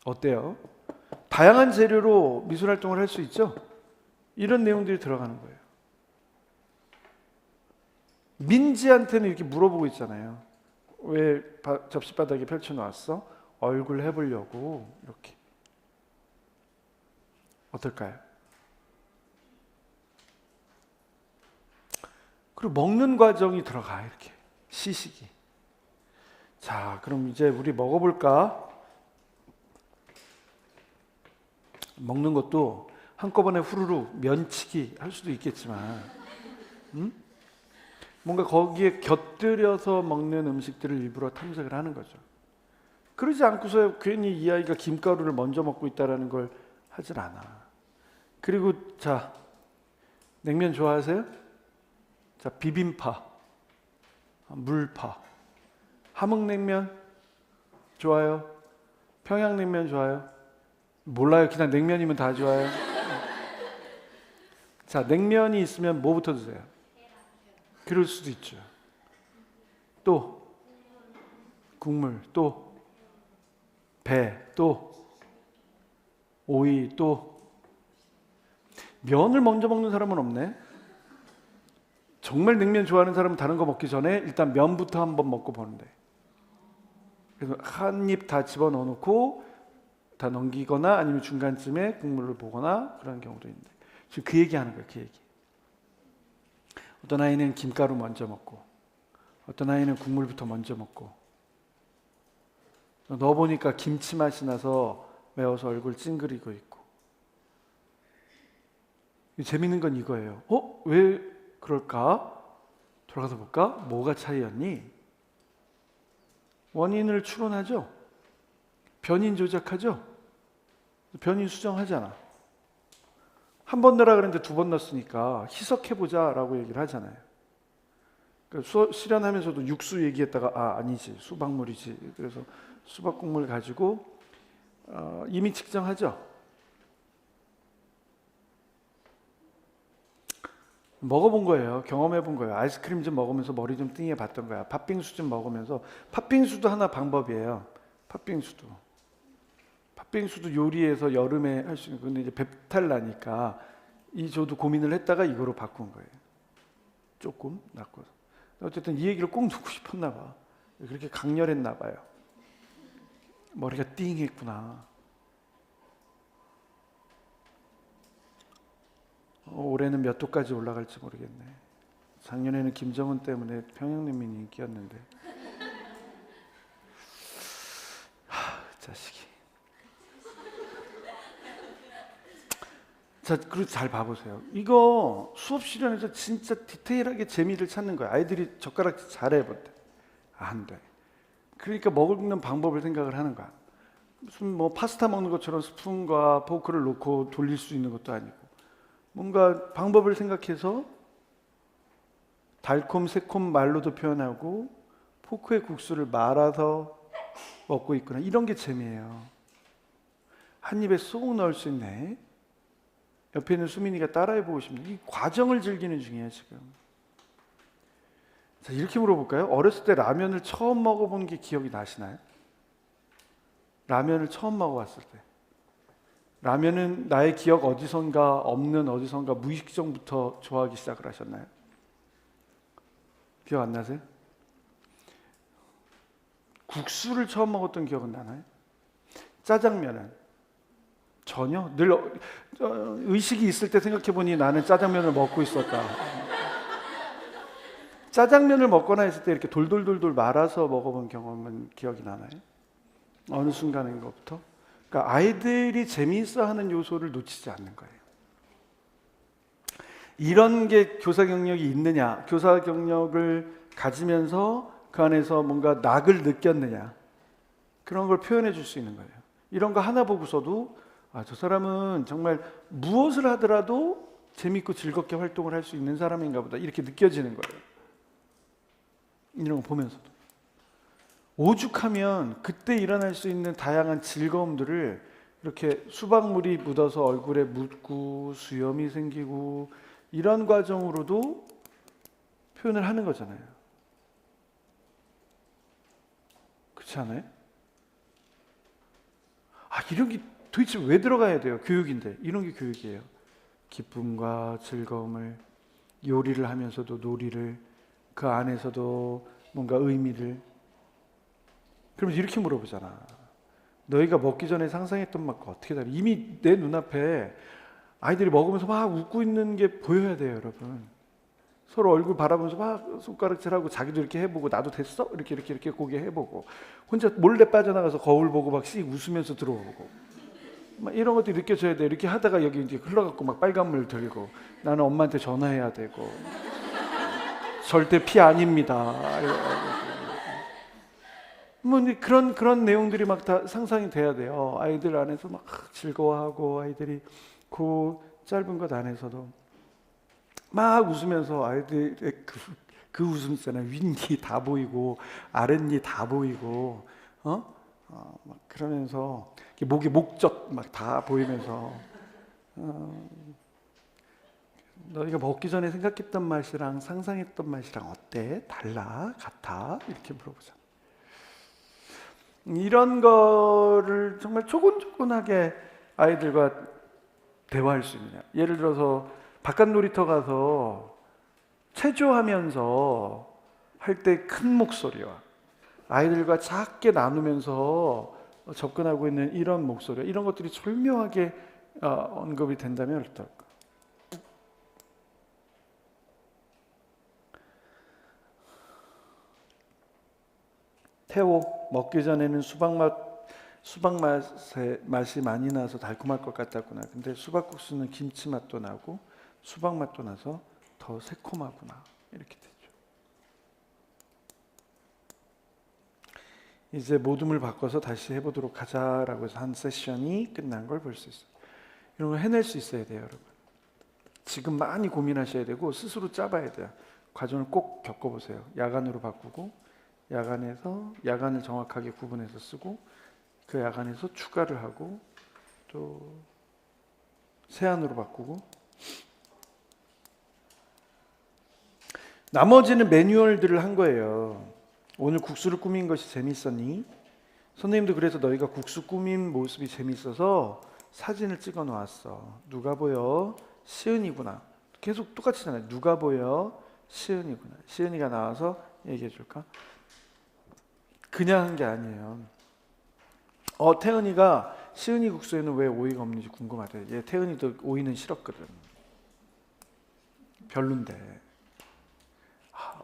어때요? 다양한 재료로 미술 활동을 할 수 있죠? 이런 내용들이 들어가는 거예요. 민지한테는 이렇게 물어보고 있잖아요. 왜 접시 바닥에 펼쳐놨어? 얼굴 해보려고. 이렇게. 어떨까요? 그리고 먹는 과정이 들어가, 이렇게 시식이. 자, 그럼 이제 우리 먹어볼까? 먹는 것도 한꺼번에 후루룩 면치기 할 수도 있겠지만, 뭔가 거기에 곁들여서 먹는 음식들을 일부러 탐색을 하는 거죠. 그러지 않고서 괜히 이 아이가 김가루를 먼저 먹고 있다는 걸 하질 않아. 그리고 자, 냉면 좋아하세요? 자, 비빔파, 물파, 함흥냉면 좋아요? 평양냉면 좋아요? 몰라요. 그냥 냉면이면 다 좋아요. 자, 냉면이 있으면 뭐부터 드세요? 그럴 수도 있죠. 또 국물, 또 배, 또 오이, 또 면을 먼저 먹는 사람은 없네. 정말 냉면 좋아하는 사람은 다른 거 먹기 전에 일단 면부터 한번 먹고 보는데, 그래서 한 입 다 집어넣어 놓고 다 넘기거나 아니면 중간쯤에 국물을 보거나 그런 경우도 있는데, 지금 그 얘기하는 거예요. 그 얘기. 어떤 아이는 김가루 먼저 먹고, 어떤 아이는 국물부터 먼저 먹고, 넣어 보니까 김치 맛이 나서 매워서 얼굴 찡그리고 있고. 재밌는 건 이거예요. 왜 그럴까? 돌아가서 볼까? 뭐가 차이였니? 원인을 추론하죠. 변인 조작하죠. 변인 수정하잖아. 한 번 넣으라 그랬는데 두 번 넣었으니까 희석해보자 라고 얘기를 하잖아요. 그러니까 실현하면서도 육수 얘기했다가 아니지, 수박물이지. 그래서 수박 국물 가지고 이미 측정하죠. 먹어본 거예요. 경험해본 거예요. 아이스크림 좀 먹으면서 머리 좀 띵해 봤던 거야. 팥빙수 좀 먹으면서. 팥빙수도 하나 방법이에요. 팥빙수도 요리해서 여름에 할 수 있는. 근데 이제 배탈 나니까 저도 고민을 했다가 이거로 바꾼 거예요. 조금 낫고. 어쨌든 이 얘기를 꼭 듣고 싶었나 봐. 그렇게 강렬했나 봐요. 머리가 띵했구나. 올해는 몇 도까지 올라갈지 모르겠네. 작년에는 김정은 때문에 평양냉면이 인기였는데. 자식이. 자, 그리고 잘 봐보세요. 이거 수업 실현에서 진짜 디테일하게 재미를 찾는 거야. 아이들이 젓가락질 잘해 볼 때. 안 돼. 그러니까 먹는 방법을 생각을 하는 거야. 무슨 뭐 파스타 먹는 것처럼 스푼과 포크를 놓고 돌릴 수 있는 것도 아니고, 뭔가 방법을 생각해서 달콤 새콤 말로도 표현하고 포크에 국수를 말아서 먹고 있구나. 이런 게 재미예요. 한 입에 쏙 넣을 수 있네. 옆에 있는 수민이가 따라해보고 싶네. 이 과정을 즐기는 중이에요 지금. 자, 이렇게 물어볼까요? 어렸을 때 라면을 처음 먹어본 게 기억이 나시나요? 라면을 처음 먹어봤을 때. 라면은 나의 기억 어디선가 없는 어디선가 무의식적부터 좋아하기 시작을 하셨나요? 기억 안 나세요? 국수를 처음 먹었던 기억은 나나요? 짜장면은? 전혀? 늘 의식이 있을 때 생각해보니 나는 짜장면을 먹고 있었다. 짜장면을 먹거나 했을 때 이렇게 돌돌돌돌 말아서 먹어본 경험은 기억이 나나요? 어느 순간인 것부터? 그러니까 아이들이 재미있어하는 요소를 놓치지 않는 거예요. 이런 게 교사 경력이 있느냐, 교사 경력을 가지면서 그 안에서 뭔가 낙을 느꼈느냐, 그런 걸 표현해 줄 수 있는 거예요. 이런 거 하나 보고서도 저 사람은 정말 무엇을 하더라도 재밌고 즐겁게 활동을 할 수 있는 사람인가 보다, 이렇게 느껴지는 거예요. 이런 거 보면서도. 오죽하면 그때 일어날 수 있는 다양한 즐거움들을 이렇게 수박물이 묻어서 얼굴에 묻고 수염이 생기고 이런 과정으로도 표현을 하는 거잖아요. 그렇지 않아요? 이런 게 도대체 왜 들어가야 돼요? 교육인데. 이런 게 교육이에요. 기쁨과 즐거움을, 요리를 하면서도 놀이를, 그 안에서도 뭔가 의미를. 그러면 이렇게 물어보잖아. 너희가 먹기 전에 상상했던 맛과 어떻게 다르? 이미 내 눈앞에 아이들이 먹으면서 막 웃고 있는 게 보여야 돼요, 여러분. 서로 얼굴 바라보면서 막 손가락질하고 자기도 이렇게 해보고 나도 됐어? 이렇게 고개 해보고 혼자 몰래 빠져나가서 거울 보고 막 씩 웃으면서 들어오고 막 이런 것들이 느껴져야 돼. 이렇게 하다가 여기 이제 흘러갖고 막 빨간물 들고 나는 엄마한테 전화해야 되고 절대 피 아닙니다. 뭐 그런 내용들이 막 다 상상이 돼야 돼요. 아이들 안에서 막 즐거워하고 아이들이 그 짧은 것 안에서도 막 웃으면서 아이들의 그 웃음 있잖아요. 윗니 다 보이고 아랫니 다 보이고 막 그러면서 목에 목젖 막 다 보이면서 너희가 먹기 전에 생각했던 맛이랑 상상했던 맛이랑 어때? 달라? 같아? 이렇게 물어보잖아. 이런 거를 정말 조곤조곤하게 아이들과 대화할 수 있느냐. 예를 들어서 바깥 놀이터 가서 체조하면서 할 때 큰 목소리와 아이들과 작게 나누면서 접근하고 있는 이런 목소리, 이런 것들이 절묘하게 언급이 된다면 어떨까? 태호, 먹기 전에는 수박 맛이 많이 나서 달콤할 것 같았구나. 근데 수박국수는 김치 맛도 나고 수박 맛도 나서 더 새콤하구나. 이렇게 되죠. 이제 모둠을 바꿔서 다시 해보도록 하자라고 해서 한 세션이 끝난 걸 볼 수 있어요. 이런 걸 해낼 수 있어야 돼요, 여러분. 지금 많이 고민하셔야 되고 스스로 짜봐야 돼요. 과정을 꼭 겪어보세요. 야간으로 바꾸고 야간을 정확하게 구분해서 쓰고 그 야간에서 추가를 하고 또 세안으로 바꾸고 나머지는 매뉴얼들을 한 거예요. 오늘 국수를 꾸민 것이 재밌었니? 선생님도 그래서 너희가 국수 꾸민 모습이 재밌어서 사진을 찍어 놓았어. 누가 보여? 시은이구나. 계속 똑같이잖아요. 누가 보여? 시은이구나. 시은이가 나와서 얘기해 줄까? 그냥 한 게 아니에요. 태은이가 시은이 국수에는 왜 오이가 없는지 궁금하대. 얘 태은이도 오이는 싫었거든. 별론데.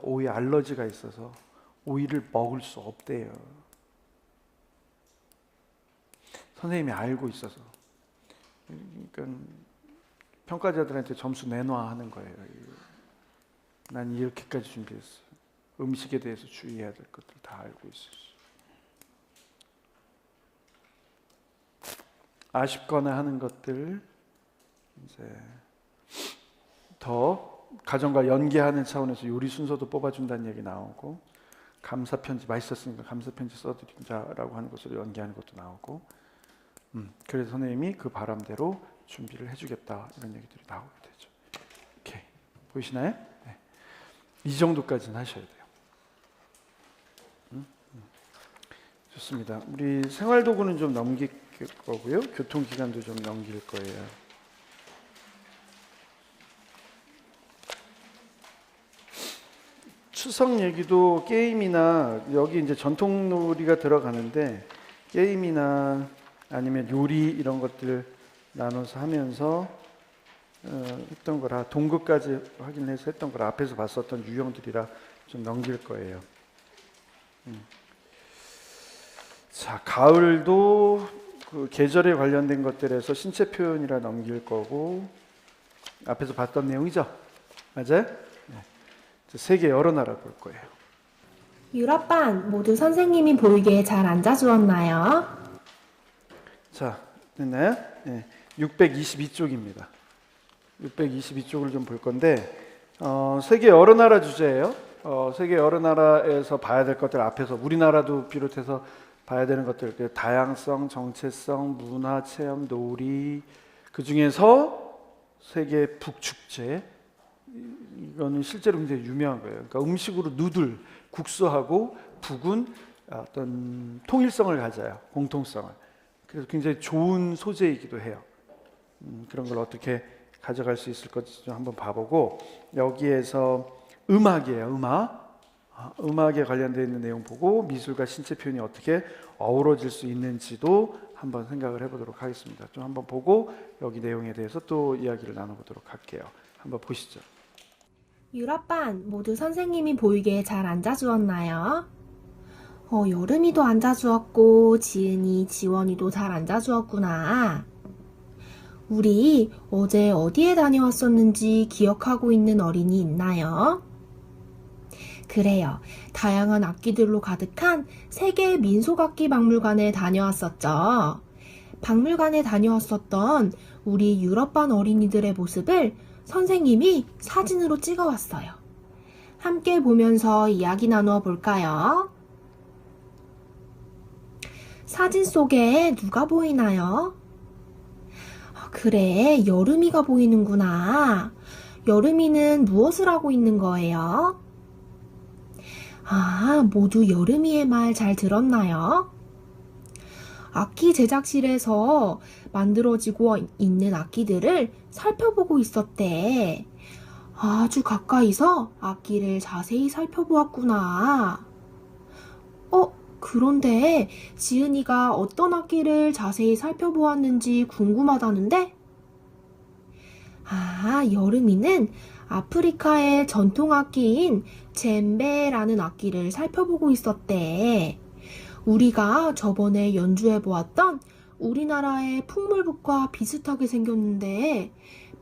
오이 알러지가 있어서 오이를 먹을 수 없대요. 선생님이 알고 있어서. 그러니까 평가자들한테 점수 내놔 하는 거예요. 난 이렇게까지 준비했어. 음식에 대해서 주의해야 될 것들 다 알고 있었어. 아쉽거나 하는 것들 이제 더 가정과 연계하는 차원에서 요리 순서도 뽑아준다는 얘기 나오고 감사 편지 맛있었으니까 감사 편지 써드리자라고 하는 것으로 연계하는 것도 나오고 그래서 선생님이 그 바람대로 준비를 해주겠다 이런 얘기들이 나오게 되죠. 오케이 보이시나요? 네. 이 정도까지는 하셔야 돼요. 좋습니다. 우리 생활도구는 좀 넘길 거고요. 교통기간도 좀 넘길 거예요. 추석 얘기도 게임이나 여기 이제 전통놀이가 들어가는데 게임이나 아니면 요리 이런 것들 나눠서 하면서 했던 거라 동급까지 확인해서 했던 거라 앞에서 봤었던 유형들이라 좀 넘길 거예요. 자, 가을도 그 계절에 관련된 것들에서 신체 표현이라 넘길 거고 앞에서 봤던 내용이죠? 맞아요? 네. 세계 여러 나라 볼 거예요. 유럽반 모두 선생님이 보이게 잘 앉아주었나요? 자, 됐나요? 네. 622쪽입니다. 622쪽을 좀 볼 건데 세계 여러 나라 주제예요. 세계 여러 나라에서 봐야 될 것들 앞에서 우리나라도 비롯해서 봐야 되는 것들 다양성, 정체성, 문화, 체험, 놀이 그 중에서 세계 북축제 이거는 실제로 굉장히 유명한 거예요. 그러니까 음식으로 누들, 국수하고 북은 어떤 통일성을 가져요. 공통성을. 그래서 굉장히 좋은 소재이기도 해요. 그런 걸 어떻게 가져갈 수 있을 것인지 좀 한번 봐보고 여기에서 음악이에요. 음악. 음악에 관련되어 있는 내용 보고 미술과 신체 표현이 어떻게 어우러질 수 있는지도 한번 생각을 해보도록 하겠습니다. 좀 한번 보고 여기 내용에 대해서 또 이야기를 나눠보도록 할게요. 한번 보시죠. 유럽반 모두 선생님이 보이게 잘 앉아주었나요? 여름이도 앉아주었고 지은이, 지원이도 잘 앉아주었구나. 우리 어제 어디에 다녀왔었는지 기억하고 있는 어린이 있나요? 그래요. 다양한 악기들로 가득한 세계 민속악기 박물관에 다녀왔었죠. 박물관에 다녀왔었던 우리 유럽반 어린이들의 모습을 선생님이 사진으로 찍어왔어요. 함께 보면서 이야기 나누어 볼까요? 사진 속에 누가 보이나요? 그래, 여름이가 보이는구나. 여름이는 무엇을 하고 있는 거예요? 모두 여름이의 말 잘 들었나요? 악기 제작실에서 만들어지고 있는 악기들을 살펴보고 있었대. 아주 가까이서 악기를 자세히 살펴보았구나. 그런데 지은이가 어떤 악기를 자세히 살펴보았는지 궁금하다는데? 여름이는 아프리카의 전통 악기인 젬베라는 악기를 살펴보고 있었대. 우리가 저번에 연주해보았던 우리나라의 풍물북과 비슷하게 생겼는데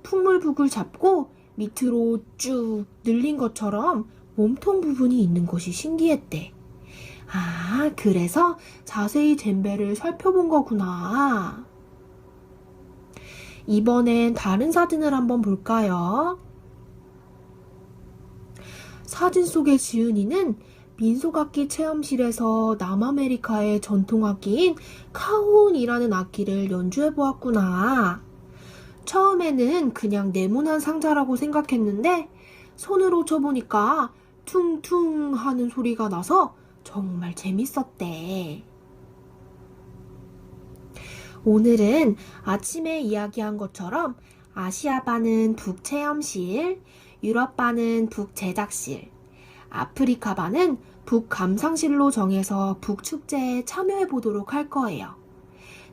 풍물북을 잡고 밑으로 쭉 늘린 것처럼 몸통 부분이 있는 것이 신기했대. 그래서 자세히 젬베를 살펴본 거구나. 이번엔 다른 사진을 한번 볼까요? 사진 속의 지은이는 민속악기 체험실에서 남아메리카의 전통악기인 카혼이라는 악기를 연주해보았구나. 처음에는 그냥 네모난 상자라고 생각했는데 손으로 쳐보니까 퉁퉁 하는 소리가 나서 정말 재밌었대. 오늘은 아침에 이야기한 것처럼 아시아반은 북체험실, 유럽반은 북제작실, 아프리카반은 북감상실로 정해서 북축제에 참여해 보도록 할 거예요.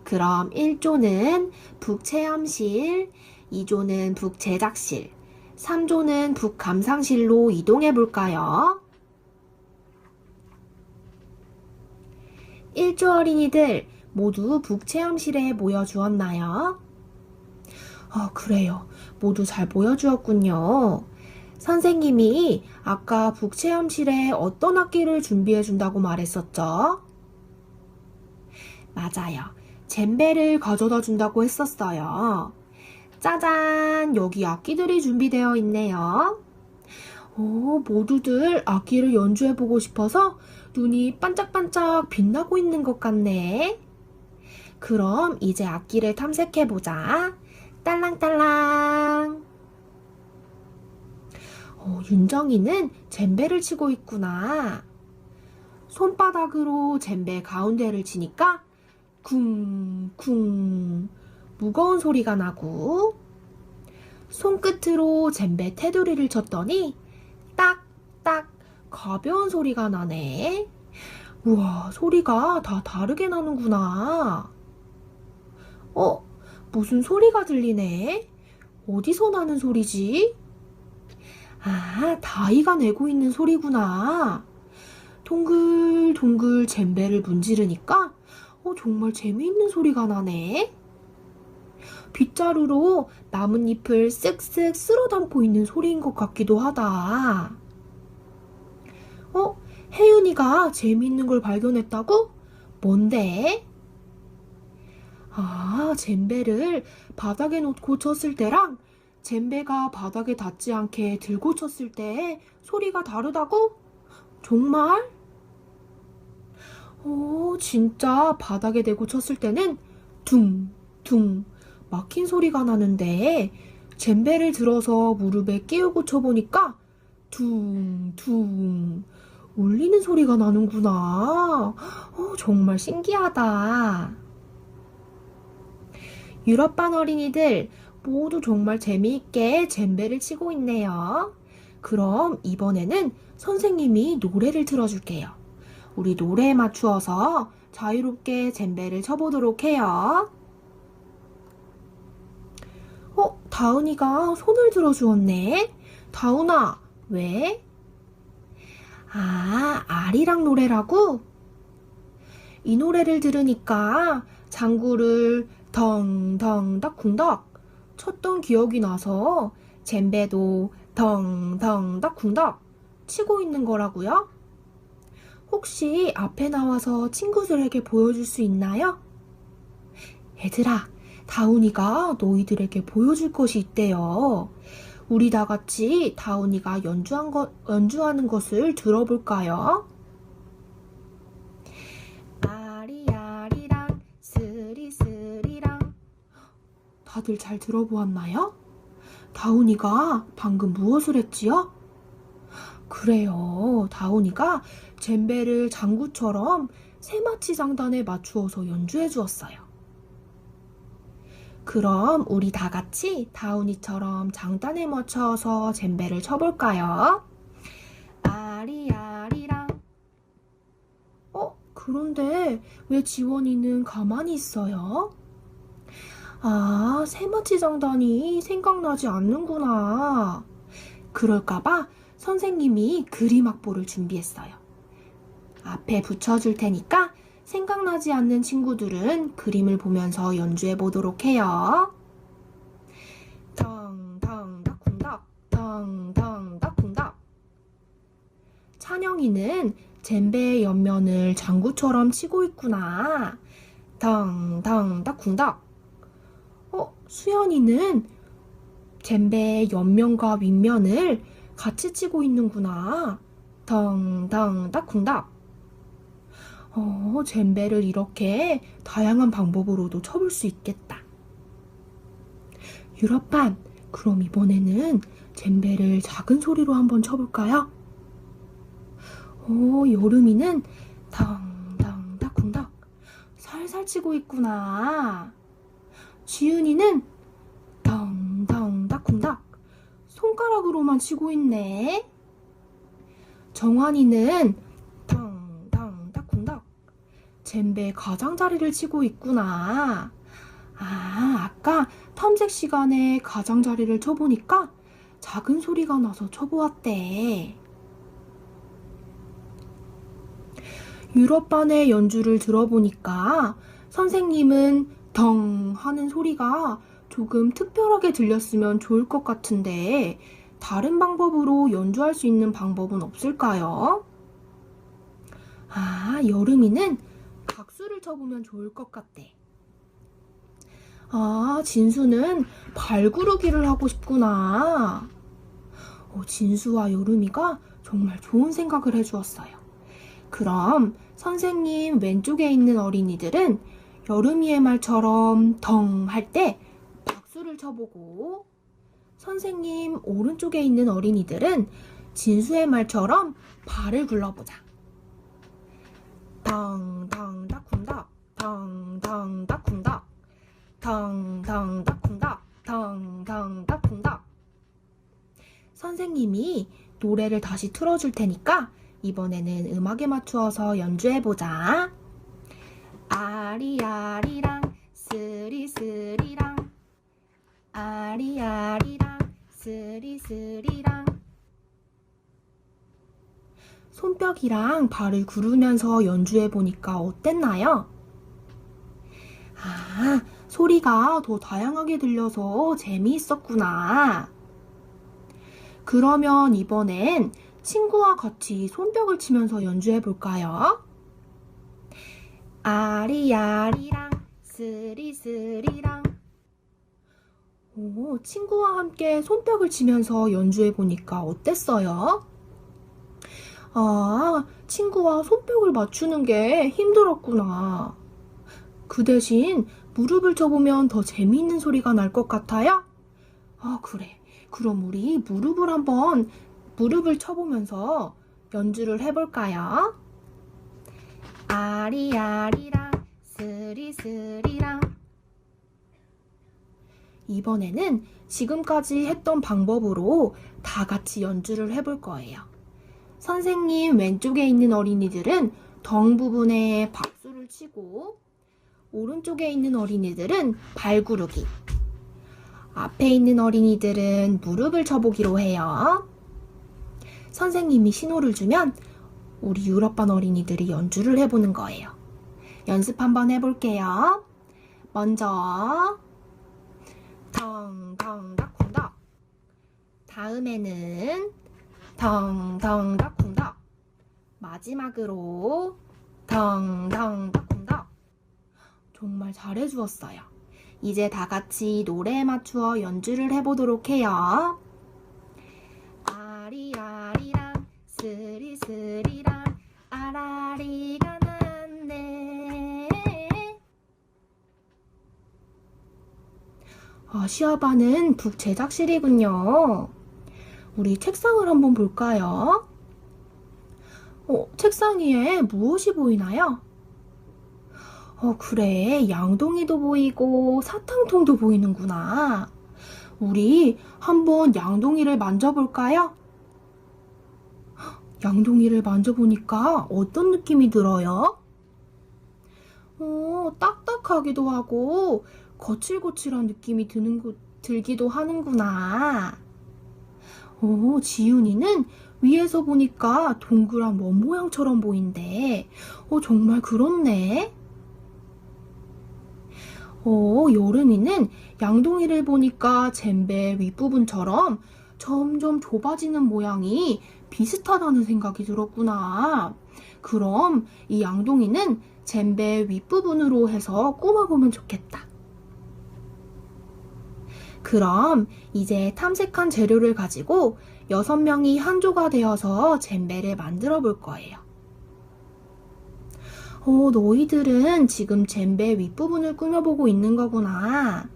그럼 1조는 북체험실, 2조는 북제작실, 3조는 북감상실로 이동해 볼까요? 1조 어린이들 모두 북체험실에 모여주었나요? 그래요. 모두 잘 모여주었군요. 선생님이 아까 북체험실에 어떤 악기를 준비해 준다고 말했었죠? 맞아요. 젬베를 가져다 준다고 했었어요. 짜잔! 여기 악기들이 준비되어 있네요. 모두들 악기를 연주해보고 싶어서 눈이 반짝반짝 빛나고 있는 것 같네. 그럼 이제 악기를 탐색해보자. 딸랑딸랑. 윤정이는 젬베를 치고 있구나. 손바닥으로 젬베 가운데를 치니까 쿵쿵 무거운 소리가 나고, 손끝으로 젬베 테두리를 쳤더니 딱딱 가벼운 소리가 나네. 우와, 소리가 다 다르게 나는구나. 무슨 소리가 들리네? 어디서 나는 소리지? 다이가 내고 있는 소리구나. 동글동글 젬베를 문지르니까 정말 재미있는 소리가 나네. 빗자루로 나뭇잎을 쓱쓱 쓸어 담고 있는 소리인 것 같기도 하다. 혜윤이가 재미있는 걸 발견했다고? 뭔데? 젬베를 바닥에 놓고 쳤을 때랑 젬베가 바닥에 닿지 않게 들고 쳤을 때 소리가 다르다고? 정말? 진짜 바닥에 대고 쳤을 때는 둥둥 막힌 소리가 나는데 젬베를 들어서 무릎에 끼우고 쳐보니까 둥둥 울리는 소리가 나는구나. 정말 신기하다. 유럽반 어린이들 모두 정말 재미있게 젬베를 치고 있네요. 그럼 이번에는 선생님이 노래를 틀어줄게요. 우리 노래에 맞추어서 자유롭게 젬베를 쳐보도록 해요. 다은이가 손을 들어주었네. 다은아, 왜? 아리랑 노래라고? 이 노래를 들으니까 장구를 덩덩덕쿵덕 쳤던 기억이 나서 젬베도 덩덩덕쿵덕 치고 있는 거라고요? 혹시 앞에 나와서 친구들에게 보여줄 수 있나요? 얘들아, 다운이가 너희들에게 보여줄 것이 있대요. 우리 다 같이 다운이가 연주하는 것을 들어볼까요? 아리아리랑 스리스리랑. 다들 잘 들어보았나요? 다운이가 방금 무엇을 했지요? 그래요. 다운이가 젬베를 장구처럼 세마치 장단에 맞추어서 연주해 주었어요. 그럼 우리 다 같이 다운이처럼 장단에 맞춰서 젬베를 쳐볼까요? 아리아리랑. 그런데 왜 지원이는 가만히 있어요? 세마치 장단이 생각나지 않는구나. 그럴까봐 선생님이 그림 악보를 준비했어요. 앞에 붙여줄 테니까 생각나지 않는 친구들은 그림을 보면서 연주해 보도록 해요. 덩덩덕쿵덕 덩덩덕쿵덕. 찬영이는 젬베의 옆면을 장구처럼 치고 있구나. 덩덩덕쿵덕. 수연이는 젬베의 옆면과 윗면을 같이 치고 있는구나. 덩덩덕쿵덕. 젬베를 이렇게 다양한 방법으로도 쳐볼 수 있겠다. 유럽반, 그럼 이번에는 젬베를 작은 소리로 한번 쳐볼까요? 여름이는 덩덩덕쿵덕 살살 치고 있구나. 지은이는 덩덩덕쿵덕 손가락으로만 치고 있네. 정환이는 덩덩덕쿵덕 젬베 가장자리를 치고 있구나. 아까 탐색 시간에 가장자리를 쳐보니까 작은 소리가 나서 쳐보았대. 유럽반의 연주를 들어보니까 선생님은 덩 하는 소리가 조금 특별하게 들렸으면 좋을 것 같은데 다른 방법으로 연주할 수 있는 방법은 없을까요? 여름이는 박수를 쳐보면 좋을 것 같대. 진수는 발구르기를 하고 싶구나. 진수와 여름이가 정말 좋은 생각을 해주었어요. 그럼 선생님 왼쪽에 있는 어린이들은 여름이의 말처럼 덩 할 때 박수를 쳐보고, 선생님 오른쪽에 있는 어린이들은 진수의 말처럼 발을 굴러보자. 덩덩덕쿵덕 덩덩덕쿵덕 덩덩덕쿵덕 덩덩덕쿵덕. 선생님이 노래를 다시 틀어줄 테니까 이번에는 음악에 맞추어서 연주해보자. 아리아리랑 스리스리랑 아리아리랑 스리스리랑. 손뼉이랑 발을 구르면서 연주해보니까 어땠나요? 소리가 더 다양하게 들려서 재미있었구나. 그러면 이번엔 친구와 같이 손뼉을 치면서 연주해볼까요? 아리아리랑 스리스리랑. 친구와 함께 손뼉을 치면서 연주해보니까 어땠어요? 친구와 손뼉을 맞추는 게 힘들었구나. 그 대신 무릎을 쳐보면 더 재미있는 소리가 날 것 같아요? 그래. 그럼 우리 무릎을 쳐보면서 연주를 해볼까요? 아리아리랑 스리스리랑. 이번에는 지금까지 했던 방법으로 다 같이 연주를 해볼 거예요. 선생님 왼쪽에 있는 어린이들은 덩 부분에 박수를 치고, 오른쪽에 있는 어린이들은 발구르기, 앞에 있는 어린이들은 무릎을 쳐보기로 해요. 선생님이 신호를 주면 우리 유럽반 어린이들이 연주를 해보는 거예요. 연습 한번 해볼게요. 먼저 덩덩닥쿵덕, 다음에는 덩덩닥쿵덕, 마지막으로 덩덩닥쿵덕. 정말 잘해주었어요. 이제 다 같이 노래에 맞추어 연주를 해보도록 해요. 아리라리랑 스리스리랑 아라리가 났네. 아시아반은 북제작실이군요. 우리 책상을 한번 볼까요? 책상 위에 무엇이 보이나요? 그래. 양동이도 보이고 사탕통도 보이는구나. 우리 한번 양동이를 만져볼까요? 양동이를 만져보니까 어떤 느낌이 들어요? 딱딱하기도 하고 거칠거칠한 느낌이 들기도 하는구나. 지윤이는 위에서 보니까 동그란 원 모양처럼 보인대. 정말 그렇네. 여름이는 양동이를 보니까 잼배 윗부분처럼 점점 좁아지는 모양이 비슷하다는 생각이 들었구나. 그럼 이 양동이는 잼배 윗부분으로 해서 꾸며보면 좋겠다. 그럼 이제 탐색한 재료를 가지고 6명이 한 조가 되어서 잼배를 만들어 볼 거예요. 너희들은 지금 잼배 윗부분을 꾸며보고 있는 거구나.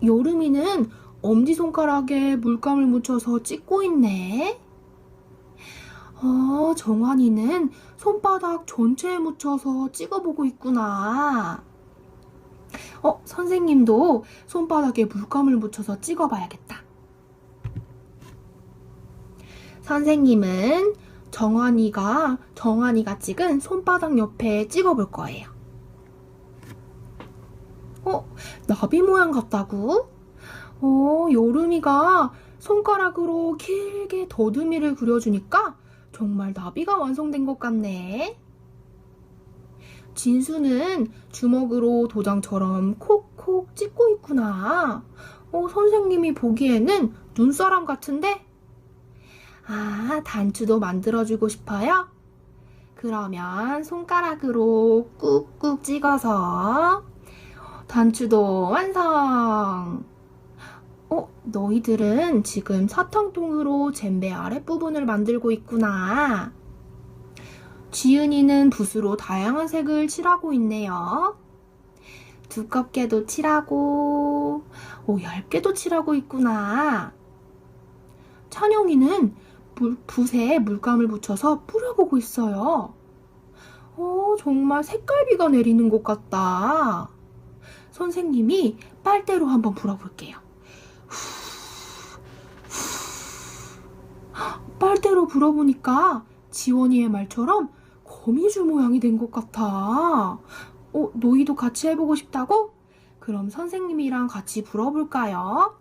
여름이는 엄지손가락에 물감을 묻혀서 찍고 있네. 정환이는 손바닥 전체에 묻혀서 찍어보고 있구나. 선생님도 손바닥에 물감을 묻혀서 찍어봐야겠다. 선생님은 정환이가 찍은 손바닥 옆에 찍어볼 거예요. 나비 모양 같다고? 여름이가 손가락으로 길게 더듬이를 그려주니까 정말 나비가 완성된 것 같네. 진수는 주먹으로 도장처럼 콕콕 찍고 있구나. 선생님이 보기에는 눈사람 같은데? 단추도 만들어주고 싶어요? 그러면 손가락으로 꾹꾹 찍어서 단추도 완성! 너희들은 지금 사탕통으로 잼배 아랫부분을 만들고 있구나. 지은이는 붓으로 다양한 색을 칠하고 있네요. 두껍게도 칠하고, 얇게도 칠하고 있구나. 찬영이는 붓에 물감을 묻혀서 뿌려보고 있어요. 정말 색깔비가 내리는 것 같다. 선생님이 빨대로 한번 불어볼게요. 빨대로 불어보니까 지원이의 말처럼 거미줄 모양이 된 것 같아. 너희도 같이 해보고 싶다고? 그럼 선생님이랑 같이 불어볼까요?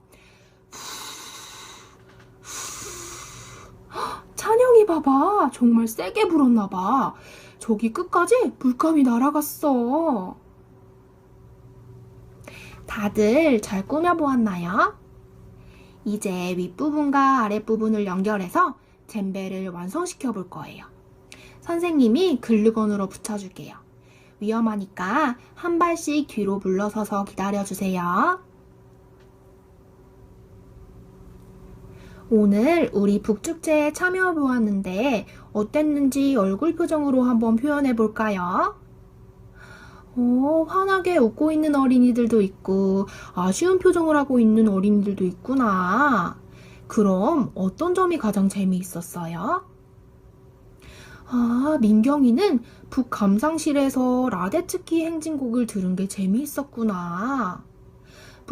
찬영이 봐봐. 정말 세게 불었나봐. 저기 끝까지 물감이 날아갔어. 다들 잘 꾸며보았나요? 이제 윗부분과 아랫부분을 연결해서 잼배를 완성시켜 볼 거예요. 선생님이 글루건으로 붙여줄게요. 위험하니까 한 발씩 뒤로 물러서서 기다려주세요. 오늘 우리 북축제에 참여해 보았는데 어땠는지 얼굴 표정으로 한번 표현해 볼까요? 환하게 웃고 있는 어린이들도 있고 아쉬운 표정을 하고 있는 어린이들도 있구나. 그럼 어떤 점이 가장 재미있었어요? 민경이는 북감상실에서 라데츠키 행진곡을 들은 게 재미있었구나.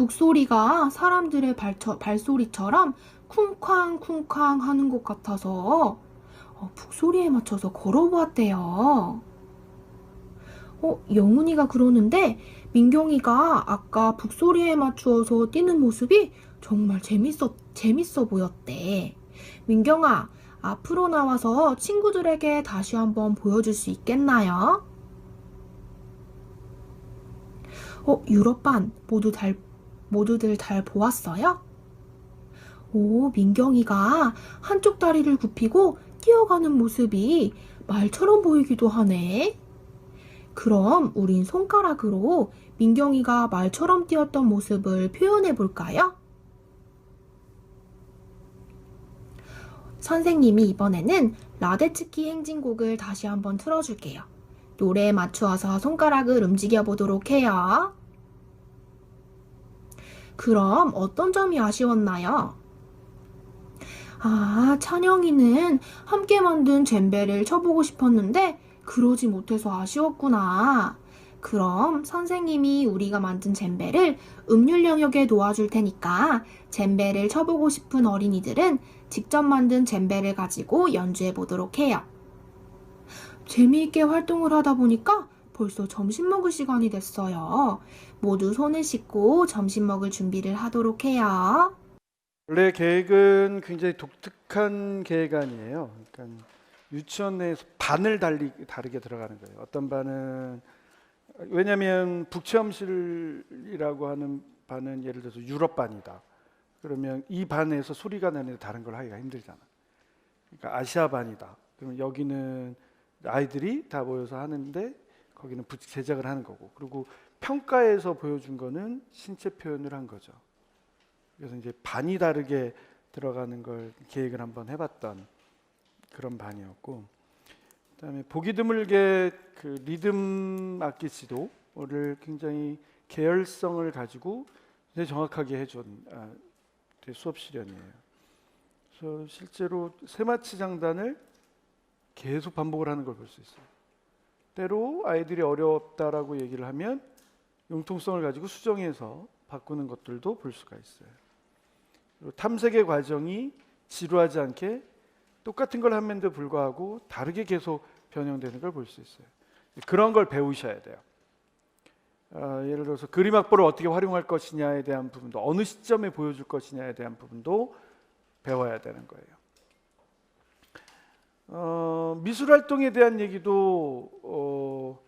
북소리가 사람들의 발소리처럼 쿵쾅쿵쾅 하는 것 같아서 북소리에 맞춰서 걸어보았대요. 영훈이가 그러는데 민경이가 아까 북소리에 맞추어서 뛰는 모습이 정말 재밌어 보였대. 민경아, 앞으로 나와서 친구들에게 다시 한번 보여줄 수 있겠나요? 유럽반 모두들 잘 보았어요? 오, 민경이가 한쪽 다리를 굽히고 뛰어가는 모습이 말처럼 보이기도 하네. 그럼 우린 손가락으로 민경이가 말처럼 뛰었던 모습을 표현해 볼까요? 선생님이 이번에는 라데츠키 행진곡을 다시 한번 틀어줄게요. 노래에 맞추어서 손가락을 움직여 보도록 해요. 그럼 어떤 점이 아쉬웠나요? 찬영이는 함께 만든 젬베를 쳐보고 싶었는데 그러지 못해서 아쉬웠구나. 그럼 선생님이 우리가 만든 젬베를 음률 영역에 놓아줄 테니까 젬베를 쳐보고 싶은 어린이들은 직접 만든 젬베를 가지고 연주해 보도록 해요. 재미있게 활동을 하다 보니까 벌써 점심 먹을 시간이 됐어요. 모두 손을 씻고 점심 먹을 준비를 하도록 해요. 원래 계획은 굉장히 독특한 계획 아니에요. 그러니까 유치원 내에서 반을 다르게 들어가는 거예요. 어떤 반은 왜냐하면 북체험실이라고 하는 반은 예를 들어서 유럽 반이다. 그러면 이 반에서 소리가 나는데 다른 걸 하기가 힘들잖아. 그러니까 아시아 반이다. 그러면 여기는 아이들이 다 모여서 하는데 거기는 제작을 하는 거고. 그리고 평가에서 보여준 거는 신체 표현을 한 거죠. 그래서 이제 반이 다르게 들어가는 걸 계획을 한번 해봤던 그런 반이었고, 그다음에 보기 드물게 그 리듬 악기 지도를 굉장히 계열성을 가지고 굉장히 정확하게 해준 수업 실현이에요. 그래서 실제로 세마치 장단을 계속 반복을 하는 걸 볼 수 있어요. 때로 아이들이 어렵다라고 얘기를 하면 융통성을 가지고 수정해서 바꾸는 것들도 볼 수가 있어요. 그리고 탐색의 과정이 지루하지 않게 똑같은 걸 함에도 불구하고 다르게 계속 변형되는 걸 볼 수 있어요. 그런 걸 배우셔야 돼요. 예를 들어서 그림 악보를 어떻게 활용할 것이냐에 대한 부분도, 어느 시점에 보여줄 것이냐에 대한 부분도 배워야 되는 거예요. 미술 활동에 대한 얘기도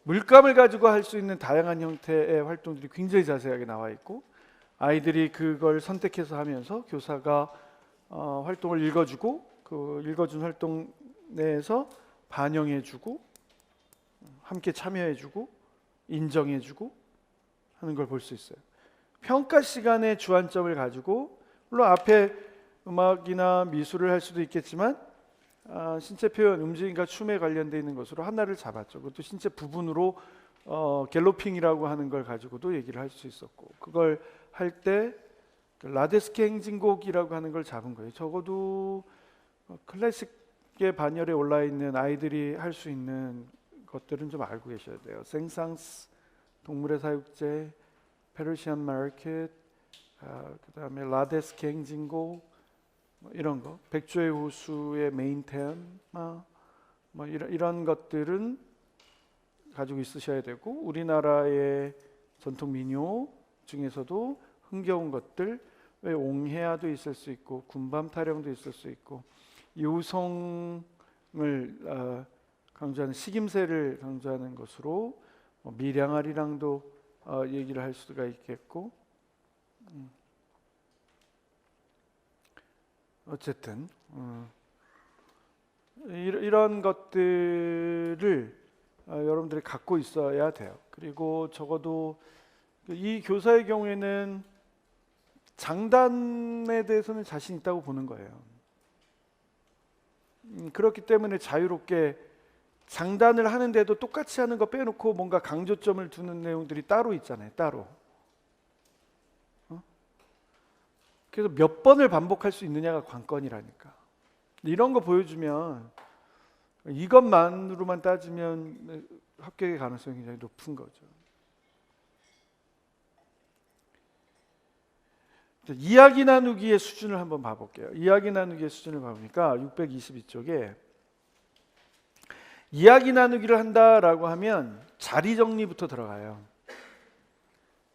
물감을 가지고 할 수 있는 다양한 형태의 활동들이 굉장히 자세하게 나와 있고, 아이들이 그걸 선택해서 하면서 교사가 활동을 읽어주고 그 읽어준 활동 내에서 반영해주고 함께 참여해주고 인정해주고 하는 걸 볼 수 있어요. 평가 시간의 주안점을 가지고, 물론 앞에 음악이나 미술을 할 수도 있겠지만 신체 표현, 움직임과 춤에 관련되어 있는 것으로 하나를 잡았죠. 그것도 신체 부분으로 갤로핑이라고 하는 걸 가지고도 얘기를 할 수 있었고, 그걸 할 때 라데스키 행진곡이라고 하는 걸 잡은 거예요. 적어도 클래식의 반열에 올라 있는 아이들이 할 수 있는 것들은 좀 알고 계셔야 돼요. 생상스, 동물의 사육제, 페르시안 마켓, 그다음에 라데스키 행진곡, 이런 거, 백조의 호수의 메인 테마, 이런 것들은 가지고 있으셔야 되고, 우리나라의 전통 민요 중에서도 흥겨운 것들, 왜 옹해야도 있을 수 있고 군밤 타령도 있을 수 있고, 유성을 강조하는 식임새를 강조하는 것으로 밀양아리랑도 얘기를 할 수가 있겠고, 어쨌든 이런 것들을 여러분들이 갖고 있어야 돼요. 그리고 적어도 이 교사의 경우에는 장단에 대해서는 자신 있다고 보는 거예요. 그렇기 때문에 자유롭게 장단을 하는데도 똑같이 하는 거 빼놓고 뭔가 강조점을 두는 내용들이 따로 있잖아요. 따로. 그래서 몇 번을 반복할 수 있느냐가 관건이라니까. 이런 거 보여주면 이것만으로만 따지면 합격의 가능성이 굉장히 높은 거죠. 이야기 나누기의 수준을 한번 봐볼게요. 이야기 나누기의 수준을 봐보니까 622쪽에 이야기 나누기를 한다라고 하면 자리 정리부터 들어가요.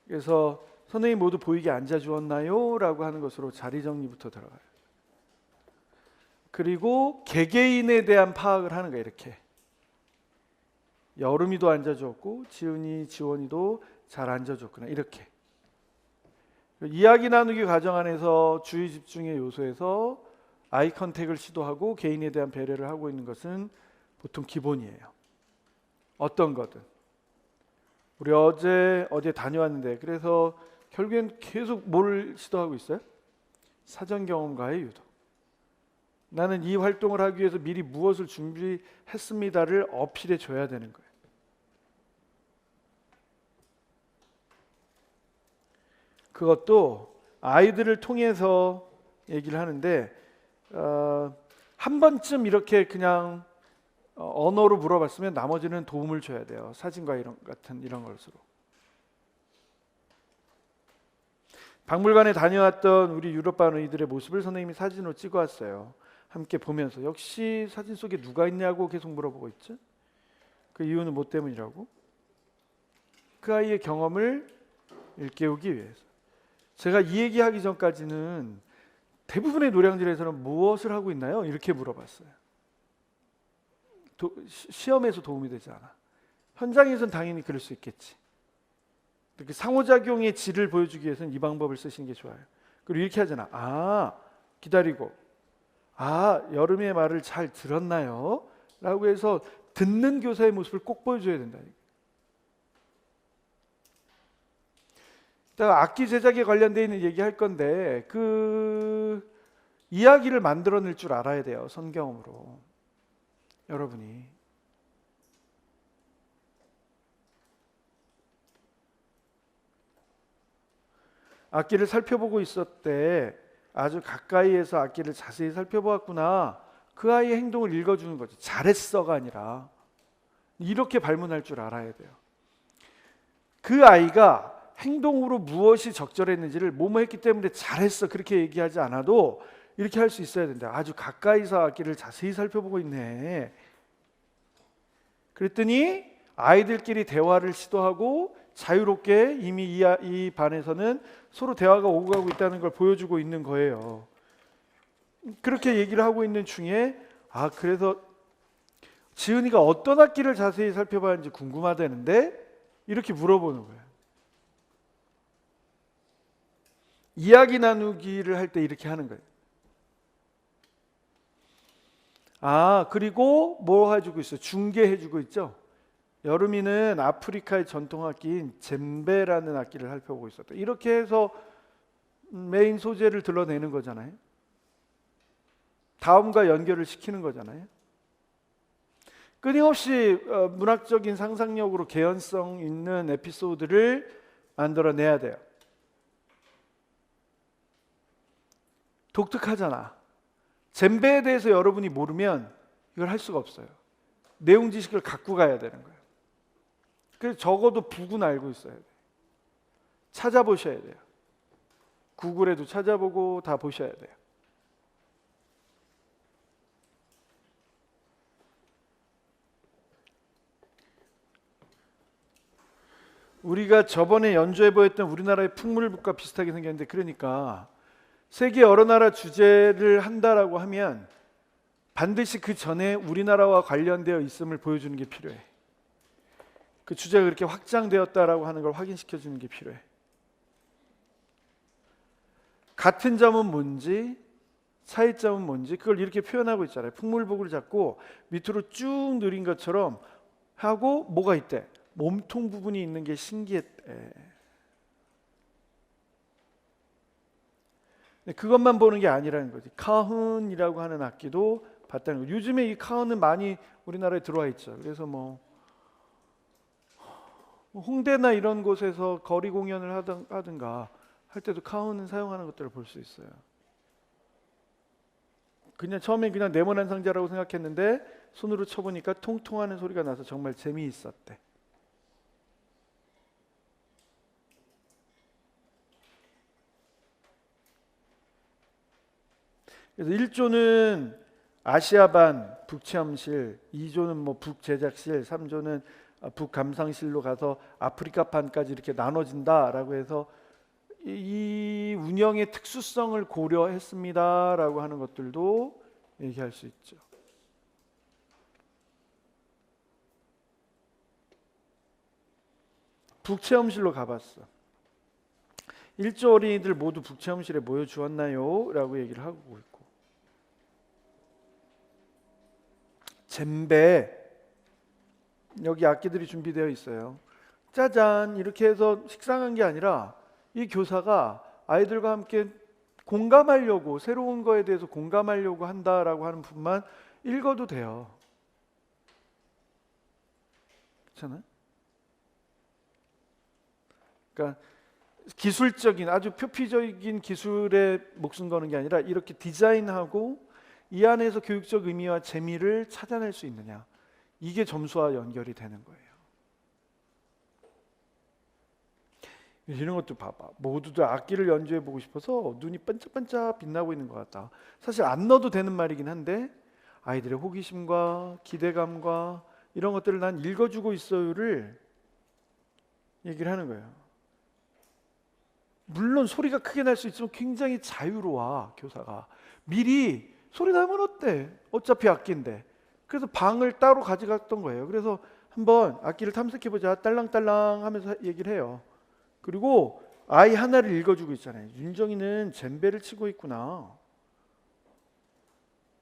그래서 선생님 모두 보이게 앉아주었나요? 라고 하는 것으로 자리 정리부터 들어가요. 그리고 개개인에 대한 파악을 하는 거예요. 이렇게 여름이도 앉아줬고 지은이, 지원이도 잘 앉아줬구나. 이렇게 이야기 나누기 과정 안에서 주의 집중의 요소에서 아이 컨택을 시도하고 개인에 대한 배려를 하고 있는 것은 보통 기본이에요. 어떤 거든. 우리 어제 다녀왔는데 그래서 결국엔 계속 뭘 시도하고 있어요? 사전 경험과의 유도. 나는 이 활동을 하기 위해서 미리 무엇을 준비했습니다를 어필해 줘야 되는 거예요. 그것도 아이들을 통해서 얘기를 하는데 한 번쯤 이렇게 그냥 언어로 물어봤으면 나머지는 도움을 줘야 돼요. 사진과 이런 것으로. 박물관에 다녀왔던 우리 유럽반 의들의 모습을 선생님이 사진으로 찍어왔어요. 함께 보면서 역시 사진 속에 누가 있냐고 계속 물어보고 있죠. 그 이유는 뭐 때문이라고? 그 아이의 경험을 일깨우기 위해서. 제가 이 얘기하기 전까지는 대부분의 노량진에서는 무엇을 하고 있나요? 이렇게 물어봤어요. 시험에서 도움이 되지 않아. 현장에서는 당연히 그럴 수 있겠지. 그 상호작용의 질을 보여주기 위해서는 이 방법을 쓰시는 게 좋아요. 그리고 이렇게 하잖아. 기다리고. 여름의 말을 잘 들었나요? 라고 해서 듣는 교사의 모습을 꼭 보여줘야 된다. 악기 제작에 관련되어 있는 얘기할 건데 그 이야기를 만들어낼 줄 알아야 돼요. 선경험으로. 여러분이 악기를 살펴보고 있었대. 아주 가까이에서 악기를 자세히 살펴보았구나. 그 아이의 행동을 읽어주는 거죠. 잘했어가 아니라 이렇게 발문할 줄 알아야 돼요. 그 아이가 행동으로 무엇이 적절했는지를 뭐뭐 했기 때문에 잘했어 그렇게 얘기하지 않아도 이렇게 할 수 있어야 된다. 아주 가까이서 악기를 자세히 살펴보고 있네. 그랬더니 아이들끼리 대화를 시도하고 자유롭게 이미 이 반에서는 서로 대화가 오고 가고 있다는 걸 보여주고 있는 거예요. 그렇게 얘기를 하고 있는 중에 그래서 지은이가 어떤 악기를 자세히 살펴봐야 하는지 궁금하다는데 이렇게 물어보는 거예요. 이야기 나누기를 할 때 이렇게 하는 거예요. 그리고 뭐 해주고 있어요? 중계해주고 있죠. 여름이는 아프리카의 전통 악기인 젬베라는 악기를 살펴보고 있었다. 이렇게 해서 메인 소재를 드러내는 거잖아요. 다음과 연결을 시키는 거잖아요. 끊임없이 문학적인 상상력으로 개연성 있는 에피소드를 만들어내야 돼요. 독특하잖아. 젬베에 대해서 여러분이 모르면 이걸 할 수가 없어요. 내용 지식을 갖고 가야 되는 거예요. 그래서 적어도 북은 알고 있어야 돼요. 찾아보셔야 돼요. 구글에도 찾아보고 다 보셔야 돼요. 우리가 저번에 연주해 보였던 우리나라의 풍물북과 비슷하게 생겼는데 그러니까 세계 여러 나라 주제를 한다라고 하면 반드시 그 전에 우리나라와 관련되어 있음을 보여주는 게 필요해. 그 주제가 그렇게 확장되었다라고 하는 걸 확인시켜 주는 게 필요해. 같은 점은 뭔지, 차이점은 뭔지 그걸 이렇게 표현하고 있잖아요. 풍물북을 잡고 밑으로 쭉 늘린 것처럼 하고 뭐가 있대? 몸통 부분이 있는 게 신기했대. 그것만 보는 게 아니라는 거지. 카훈이라고 하는 악기도 봤다는 거죠. 요즘에 이 카훈은 많이 우리나라에 들어와 있죠. 그래서 뭐 홍대나 이런 곳에서 거리 공연을 하든가 할 때도 카훈은 사용하는 것들을 볼 수 있어요. 처음엔 그냥 네모난 상자라고 생각했는데 손으로 쳐보니까 통통하는 소리가 나서 정말 재미있었대. 그래서 1조는 아시아반 북체험실, 2조는 뭐 북제작실, 3조는 북감상실로 가서 아프리카판까지 이렇게 나눠진다라고 해서 이 운영의 특수성을 고려했습니다라고 하는 것들도 얘기할 수 있죠. 북체험실로 가봤어. 1조 어린이들 모두 북체험실에 모여 주었나요? 라고 얘기를 하고 있고, 젬베 여기 악기들이 준비되어 있어요. 짜잔 이렇게 해서 식상한 게 아니라 이 교사가 아이들과 함께 공감하려고, 새로운 거에 대해서 공감하려고 한다라고 하는 부분만 읽어도 돼요. 그렇잖아요? 그러니까 기술적인 아주 표피적인 기술에 목숨 거는 게 아니라 이렇게 디자인하고 이 안에서 교육적 의미와 재미를 찾아낼 수 있느냐, 이게 점수와 연결이 되는 거예요. 이런 것도 봐봐. 모두들 악기를 연주해 보고 싶어서 눈이 반짝반짝 빛나고 있는 것 같다. 사실 안 넣어도 되는 말이긴 한데 아이들의 호기심과 기대감과 이런 것들을 난 읽어주고 있어요를 얘기를 하는 거예요. 물론 소리가 크게 날 수 있지만 굉장히 자유로워. 교사가 미리 소리 나면 어때? 어차피 악기인데. 그래서 방을 따로 가져갔던 거예요. 그래서 한번 악기를 탐색해보자 딸랑딸랑 하면서 얘기를 해요. 그리고 아이 하나를 읽어주고 있잖아요. 윤정이는 젬베를 치고 있구나.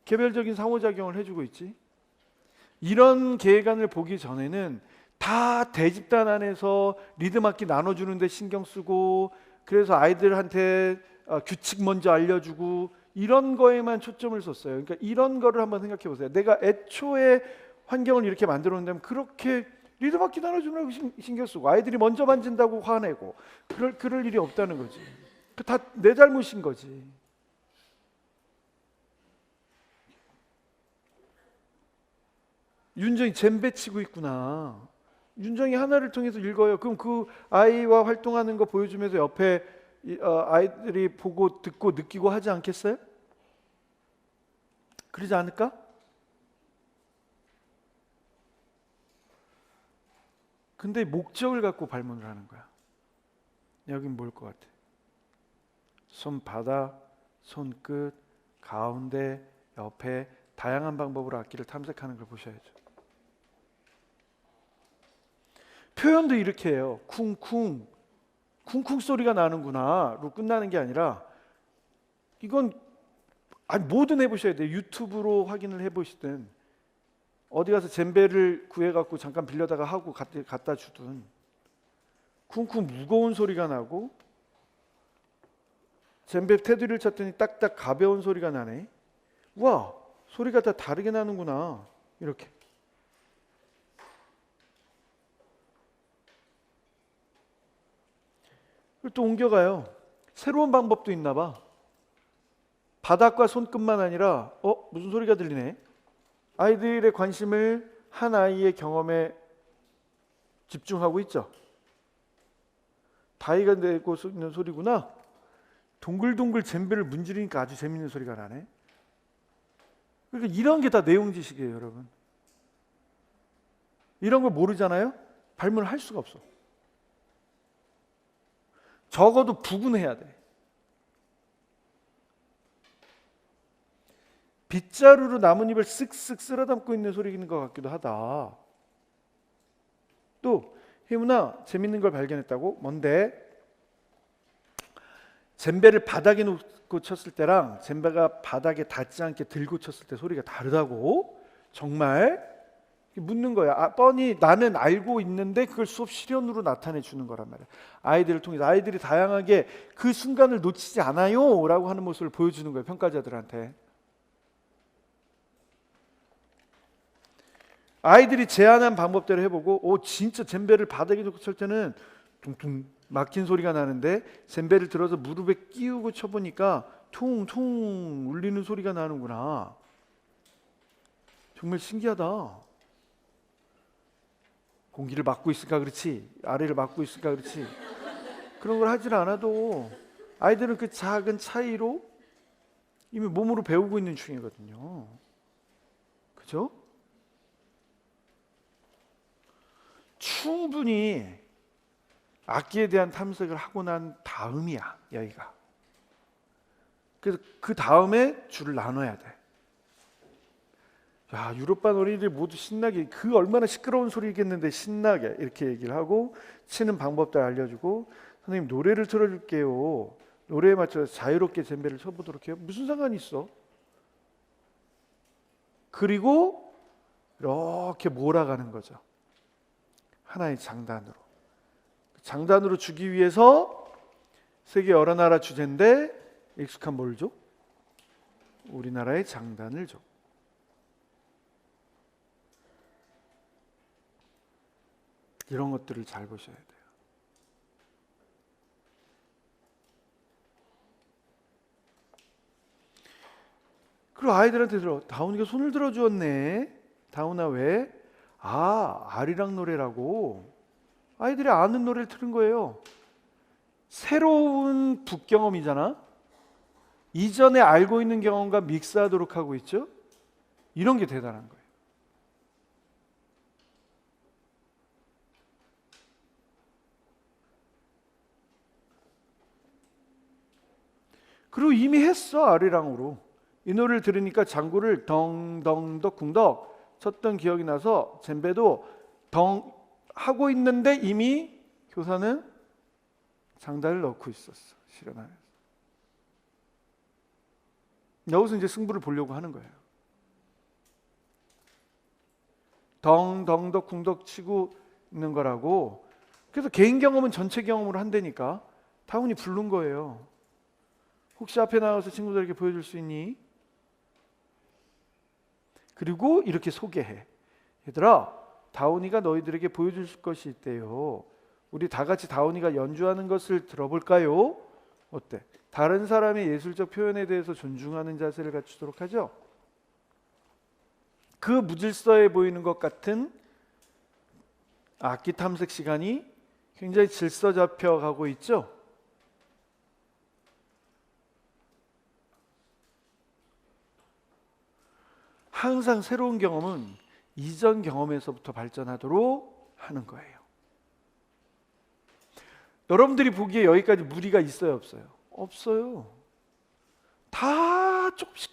개별적인 상호작용을 해주고 있지. 이런 계획안을 보기 전에는 다 대집단 안에서 리듬 악기 나눠주는 데 신경 쓰고, 그래서 아이들한테 규칙 먼저 알려주고 이런 거에만 초점을 썼어요. 그러니까 이런 거를 한번 생각해 보세요. 내가 애초에 환경을 이렇게 만들어 놓는다면 그렇게 리듬 악기 나눠주느라고 신경 쓰고 아이들이 먼저 만진다고 화내고 그럴 일이 없다는 거지. 다 내 잘못인 거지. 윤정이 젬베 치고 있구나. 윤정이 하나를 통해서 읽어요. 그럼 그 아이와 활동하는 거 보여주면서 옆에 아이들이 보고 듣고 느끼고 하지 않겠어요? 그러지 않을까? 근데 목적을 갖고 발문을 하는 거야. 여긴 뭘 것 같아? 손바닥, 손끝, 가운데, 옆에 다양한 방법으로 악기를 탐색하는 걸 보셔야죠. 표현도 이렇게 해요. 쿵쿵, 쿵쿵 소리가 나는구나로 끝나는 게 아니라 이건 뭐든 해보셔야 돼요. 유튜브로 확인을 해보시든 어디 가서 젬베를 구해갖고 잠깐 빌려다가 하고 갖다 주든 쿵쿵 무거운 소리가 나고 젬베 테두리를 쳤더니 딱딱 가벼운 소리가 나네. 와, 소리가 다 다르게 나는구나. 이렇게. 또 옮겨가요. 새로운 방법도 있나 봐. 바닥과 손끝만 아니라 무슨 소리가 들리네. 아이들의 관심을 한 아이의 경험에 집중하고 있죠. 다이가 내고 있는 소리구나. 동글동글 젬베를 문지르니까 아주 재밌는 소리가 나네. 그러니까 이런 게 다 내용 지식이에요, 여러분. 이런 걸 모르잖아요? 발문을 할 수가 없어. 적어도 북은 해야 돼. 빗자루로 나뭇잎을 쓱쓱 쓸어 담고 있는 소리인 것 같기도 하다. 또 혜문아, 재밌는 걸 발견했다고? 뭔데? 젬베를 바닥에 놓고 쳤을 때랑 젬베가 바닥에 닿지 않게 들고 쳤을 때 소리가 다르다고? 정말? 묻는 거야. 뻔히 나는 알고 있는데 그걸 수업 실현으로 나타내 주는 거란 말이야. 아이들을 통해서 아이들이 다양하게 그 순간을 놓치지 않아요 라고 하는 모습을 보여주는 거예요, 평가자들한테. 아이들이 제안한 방법대로 해보고 진짜 젬베를 바닥에 놓고 칠 때는 둥둥 막힌 소리가 나는데 젬베를 들어서 무릎에 끼우고 쳐보니까 퉁퉁 울리는 소리가 나는구나. 정말 신기하다. 공기를 막고 있을까 그렇지, 아래를 막고 있을까 그렇지, 그런 걸 하질 않아도 아이들은 그 작은 차이로 이미 몸으로 배우고 있는 중이거든요. 그죠? 충분히 악기에 대한 탐색을 하고 난 다음이야, 여기가. 그래서 그 다음에 줄을 나눠야 돼. 야, 유럽반 어린이들 모두 신나게, 그 얼마나 시끄러운 소리겠는데 신나게 이렇게 얘기를 하고 치는 방법들 알려주고, 선생님 노래를 틀어줄게요. 노래에 맞춰서 자유롭게 젬베를 쳐보도록 해요. 무슨 상관이 있어? 그리고 이렇게 몰아가는 거죠. 하나의 장단으로. 장단으로 주기 위해서 세계 여러 나라 주제인데 익숙한 뭘 줘? 우리나라의 장단을 줘. 이런 것들을 잘 보셔야 돼요. 그리고 아이들한테 다운이가 손을 들어주었네. 다운아 왜? 아, 아리랑 노래라고. 아이들이 아는 노래를 틀은 거예요. 새로운 북 경험이잖아. 이전에 알고 있는 경험과 믹스하도록 하고 있죠. 이런 게 대단한 거예요. 그리고 이미 했어, 아리랑으로. 이 노래를 들으니까 장구를 덩덩덕 쿵덕 쳤던 기억이 나서 젬베도 덩 하고 있는데 이미 교사는 장단을 넣고 있었어, 실현하면서. 여기서 이제 승부를 보려고 하는 거예요. 덩덩덕 쿵덕 치고 있는 거라고. 그래서 개인 경험은 전체 경험으로 한다니까 다운이 부른 거예요. 혹시 앞에 나와서 친구들에게 보여줄 수 있니? 그리고 이렇게 소개해. 얘들아, 다운이가 너희들에게 보여줄 것이 있대요. 우리 다 같이 다운이가 연주하는 것을 들어볼까요? 어때? 다른 사람의 예술적 표현에 대해서 존중하는 자세를 갖추도록 하죠. 그 무질서해 보이는 것 같은 악기 탐색 시간이 굉장히 질서 잡혀가고 있죠. 항상 새로운 경험은 이전 경험에서부터 발전하도록 하는 거예요. 여러분들이 보기에 여기까지 무리가 있어요, 없어요? 없어요. 다 조금씩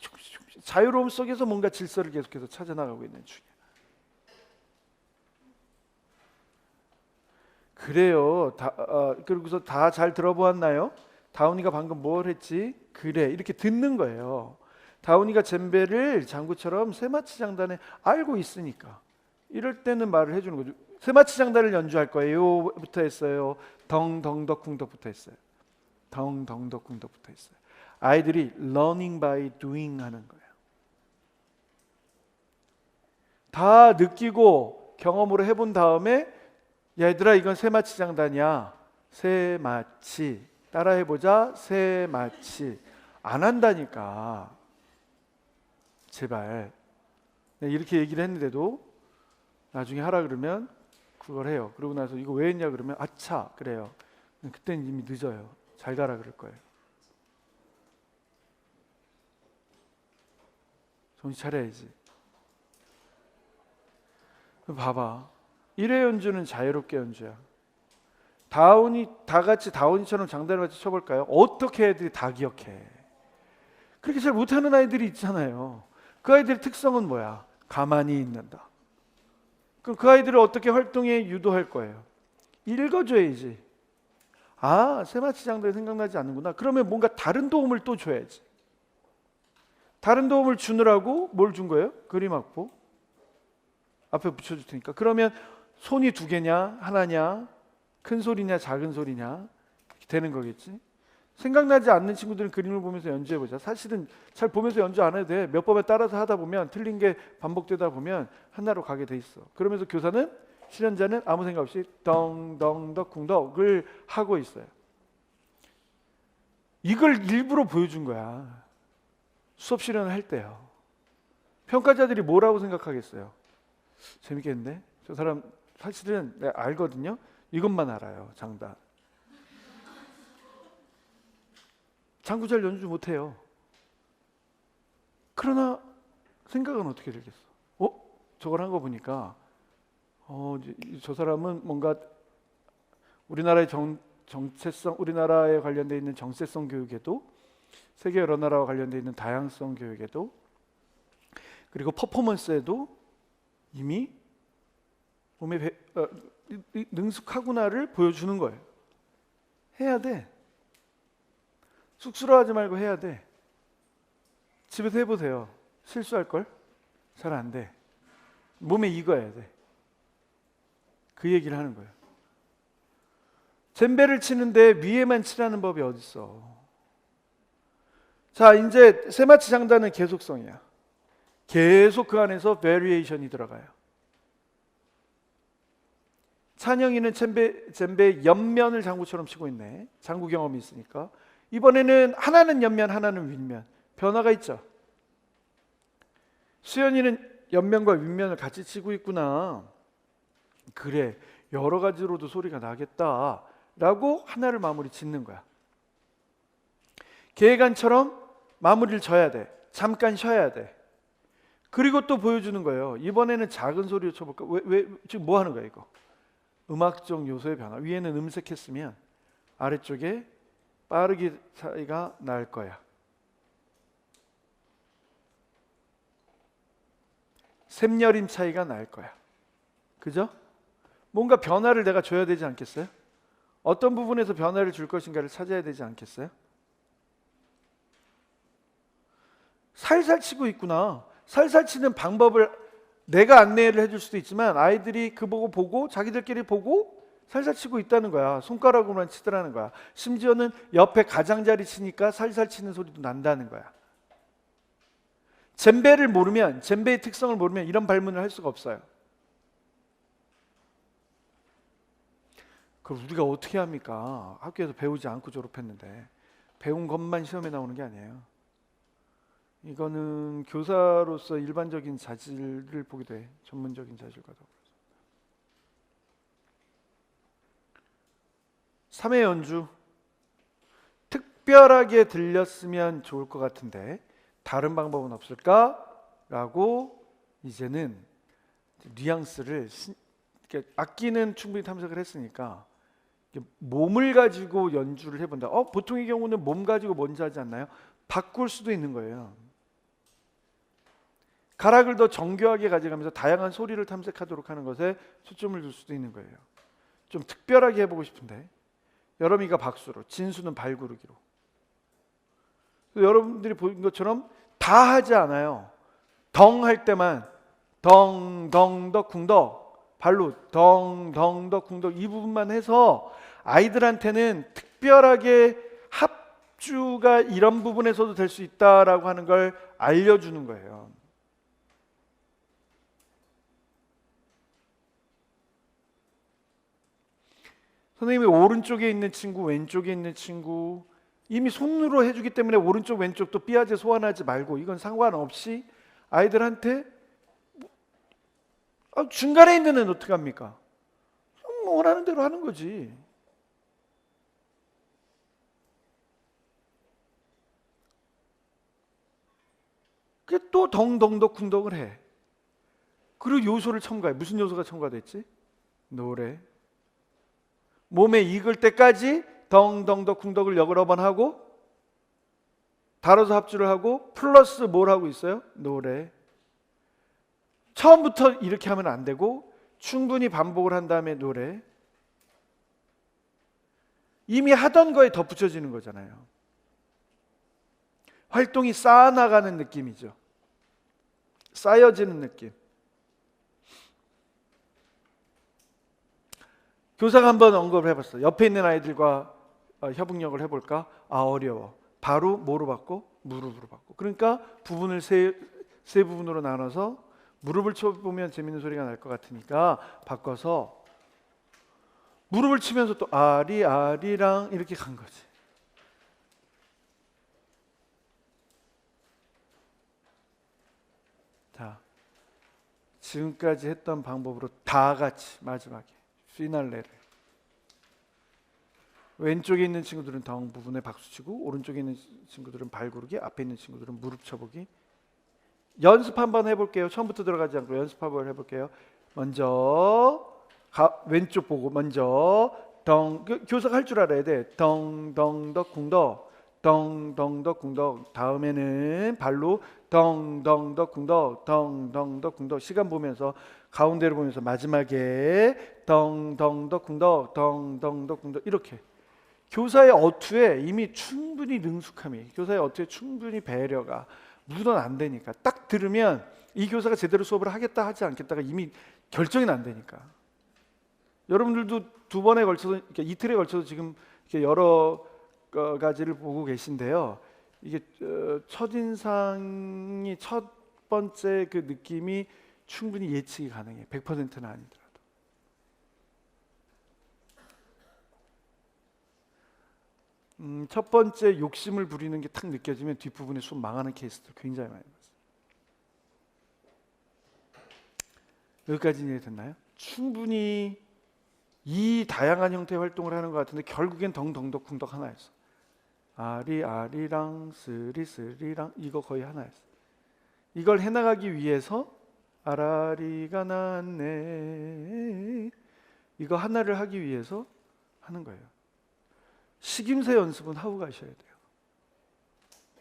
자유로움 속에서 뭔가 질서를 계속해서 찾아나가고 있는 중이에요. 그래요. 그리고서 다 잘 들어보았나요? 다운이가 방금 뭘 했지? 그래, 이렇게 듣는 거예요. 다운이가 젬베를 장구처럼 세마치 장단에 알고 있으니까 이럴 때는 말을 해주는 거죠. 세마치 장단을 연주할 거예요 부터 했어요. 덩덩덕 쿵덕부터 했어요. 덩덩덕 쿵덕부터 했어요. 아이들이 learning by doing 하는 거예요. 다 느끼고 경험으로 해본 다음에 얘들아 이건 세마치 장단이야. 세마치 따라해보자. 세마치. 안 한다니까. 제발. 이렇게 얘기를 했는데도 나중에 하라 그러면 그걸 해요. 그러고 나서 이거 왜 했냐 그러면 아차 그래요. 그때는 이미 늦어요. 잘 가라 그럴 거예요. 정신 차려야지. 봐봐. 1회 연주는 자유롭게 연주야. 다운이 다 같이 다운이처럼 장단을 같이 쳐볼까요? 어떻게 애들이 다 기억해. 그렇게 잘 못하는 아이들이 있잖아요. 그 아이들의 특성은 뭐야? 가만히 있는다. 그럼 그 아이들을 어떻게 활동에 유도할 거예요? 읽어줘야지. 아, 세마치 장단이 생각나지 않는구나. 그러면 뭔가 다른 도움을 또 줘야지. 다른 도움을 주느라고 뭘 준 거예요? 그림 악보. 앞에 붙여줄 테니까. 그러면 손이 2개냐? 하나냐? 큰 소리냐? 작은 소리냐? 이렇게 되는 거겠지. 생각나지 않는 친구들은 그림을 보면서 연주해보자. 사실은 잘 보면서 연주 안 해도 돼. 몇 번에 따라서 하다 보면 틀린 게 반복되다 보면 하나로 가게 돼 있어. 그러면서 교사는 실현자는 아무 생각 없이 덩덩덕 쿵덕을 하고 있어요. 이걸 일부러 보여준 거야. 수업 실현을 할 때요. 평가자들이 뭐라고 생각하겠어요? 재밌겠는데? 저 사람 사실은 내가 알거든요. 이것만 알아요. 장단. 장구 잘 연주 못해요. 그러나 생각은 어떻게 들겠어? 저걸 한 거 보니까 저 사람은 뭔가 우리나라의 정체성, 우리나라에 관련되어 있는 정체성 교육에도, 세계 여러 나라와 관련되어 있는 다양성 교육에도, 그리고 퍼포먼스에도 이미 몸에 능숙하구나를 보여주는 거예요. 해야 돼. 쑥스러워하지 말고 해야 돼. 집에서 해보세요. 실수할 걸? 잘 안 돼. 몸에 익어야 돼. 그 얘기를 하는 거예요. 젬베를 치는데 위에만 치라는 법이 어딨어. 자, 이제 세마치 장단은 계속성이야. 계속 그 안에서 베리에이션이 들어가요. 찬영이는 젬베 옆면을 장구처럼 치고 있네. 장구 경험이 있으니까. 이번에는 하나는 옆면, 하나는 윗면. 변화가 있죠. 수연이는 옆면과 윗면을 같이 치고 있구나. 그래, 여러 가지로도 소리가 나겠다 라고 하나를 마무리 짓는 거야. 계획안처럼 마무리를 져야 돼. 잠깐 쉬어야 돼. 그리고 또 보여주는 거예요. 이번에는 작은 소리로 쳐볼까? 왜 지금 뭐 하는 거야 이거? 음악적 요소의 변화. 위에는 음색했으면 아래쪽에 빠르게 차이가 날 거야. 샘여림 차이가 날 거야. 그죠? 뭔가 변화를 내가 줘야 되지 않겠어요? 어떤 부분에서 변화를 줄 것인가를 찾아야 되지 않겠어요? 살살 치고 있구나. 살살 치는 방법을 내가 안내를 해줄 수도 있지만 아이들이 그 보고 자기들끼리 보고 살살 치고 있다는 거야. 손가락으로만 치더라는 거야. 심지어는 옆에 가장자리 치니까 살살 치는 소리도 난다는 거야. 젬베를 모르면, 젬베의 특성을 모르면 이런 발문을 할 수가 없어요. 그럼 우리가 어떻게 합니까? 학교에서 배우지 않고 졸업했는데. 배운 것만 시험에 나오는 게 아니에요. 이거는 교사로서 일반적인 자질을 보게 돼. 전문적인 자질과 더불어서. 3회 연주. 특별하게 들렸으면 좋을 것 같은데 다른 방법은 없을까? 라고 이제는 뉘앙스를, 악기는 충분히 탐색을 했으니까 몸을 가지고 연주를 해본다. 보통의 경우는 몸 가지고 먼저 하지 않나요? 바꿀 수도 있는 거예요. 가락을 더 정교하게 가져가면서 다양한 소리를 탐색하도록 하는 것에 초점을 둘 수도 있는 거예요. 좀 특별하게 해보고 싶은데 여러미가 박수로, 진수는 발구르기로. 여러분들이 본 것처럼 다 하지 않아요. 덩 할 때만 덩덩덕 쿵덕, 발로 덩덩덕 쿵덕 이 부분만 해서 아이들한테는 특별하게 합주가 이런 부분에서도 될 수 있다라고 하는 걸 알려주는 거예요. 선생님이 오른쪽에 있는 친구, 왼쪽에 있는 친구 이미 손으로 해주기 때문에 오른쪽 왼쪽도 삐아제 소환하지 말고 이건 상관없이 아이들한테 중간에 있는 애는 어떻게 합니까? 원하는 대로 하는 거지. 그게 또 덩덩덕 쿵덕을 해. 그리고 요소를 첨가해. 무슨 요소가 첨가됐지? 노래. 몸에 익을 때까지 덩덩덕 쿵덕을 여러 번 하고 다뤄서 합주를 하고 플러스 뭘 하고 있어요? 노래. 처음부터 이렇게 하면 안 되고 충분히 반복을 한 다음에 노래. 이미 하던 거에 덧붙여지는 거잖아요. 활동이 쌓아나가는 느낌이죠. 쌓여지는 느낌. 교사가 한번 언급을 해봤어요. 옆에 있는 아이들과 협응력을 해볼까? 어려워. 바로 뭐로 바꿔? 무릎으로 바꿔. 그러니까 부분을 세 부분으로 나눠서 무릎을 쳐보면 재밌는 소리가 날 것 같으니까 바꿔서 무릎을 치면서 또 아리랑 이렇게 간 거지. 자, 지금까지 했던 방법으로 다 같이 마지막에 피날레를. 왼쪽에 있는 친구들은 덩 부분에 박수치고 오른쪽에 있는 친구들은 발구르기, 앞에 있는 친구들은 무릎 쳐보기. 연습 한번 해볼게요. 처음부터 들어가지 않고 연습 한번 해볼게요. 먼저 왼쪽 보고 먼저 교사가 할 줄 알아야 돼. 덩덩덕 궁덕 덩덩덕 궁덕. 다음에는 발로 덩덩덕 궁덕 덩덩덕 궁덕. 시간 보면서 가운데를 보면서 마지막에 덩덩덕 궁덕 덩덩덕 궁덕. 이렇게 교사의 어투에 이미 충분히 능숙함이, 교사의 어투에 충분히 배려가 묻어난다니까. 딱 들으면 이 교사가 제대로 수업을 하겠다 하지 않겠다가 이미 결정이 난다니까. 여러분들도 두 번에 걸쳐서, 이렇게 이틀에 걸쳐서 지금 이렇게 여러 가지를 보고 계신데요. 이게 첫인상이, 첫 번째 그 느낌이 충분히 예측이 가능해. 100%는 아니더라도. 첫 번째 욕심을 부리는 게 탁 느껴지면 뒷부분에 수업 망하는 케이스들 굉장히 많이 봤어요. 여기까지 이해 됐나요? 충분히 이 다양한 형태의 활동을 하는 것 같은데 결국엔 덩덩덕쿵덕 하나였어. 아리랑 쓰리랑 이거 거의 하나였어. 이걸 해나가기 위해서 아라리가 났네, 이거 하나를 하기 위해서 하는 거예요. 식임새 연습은 하고 가셔야 돼요.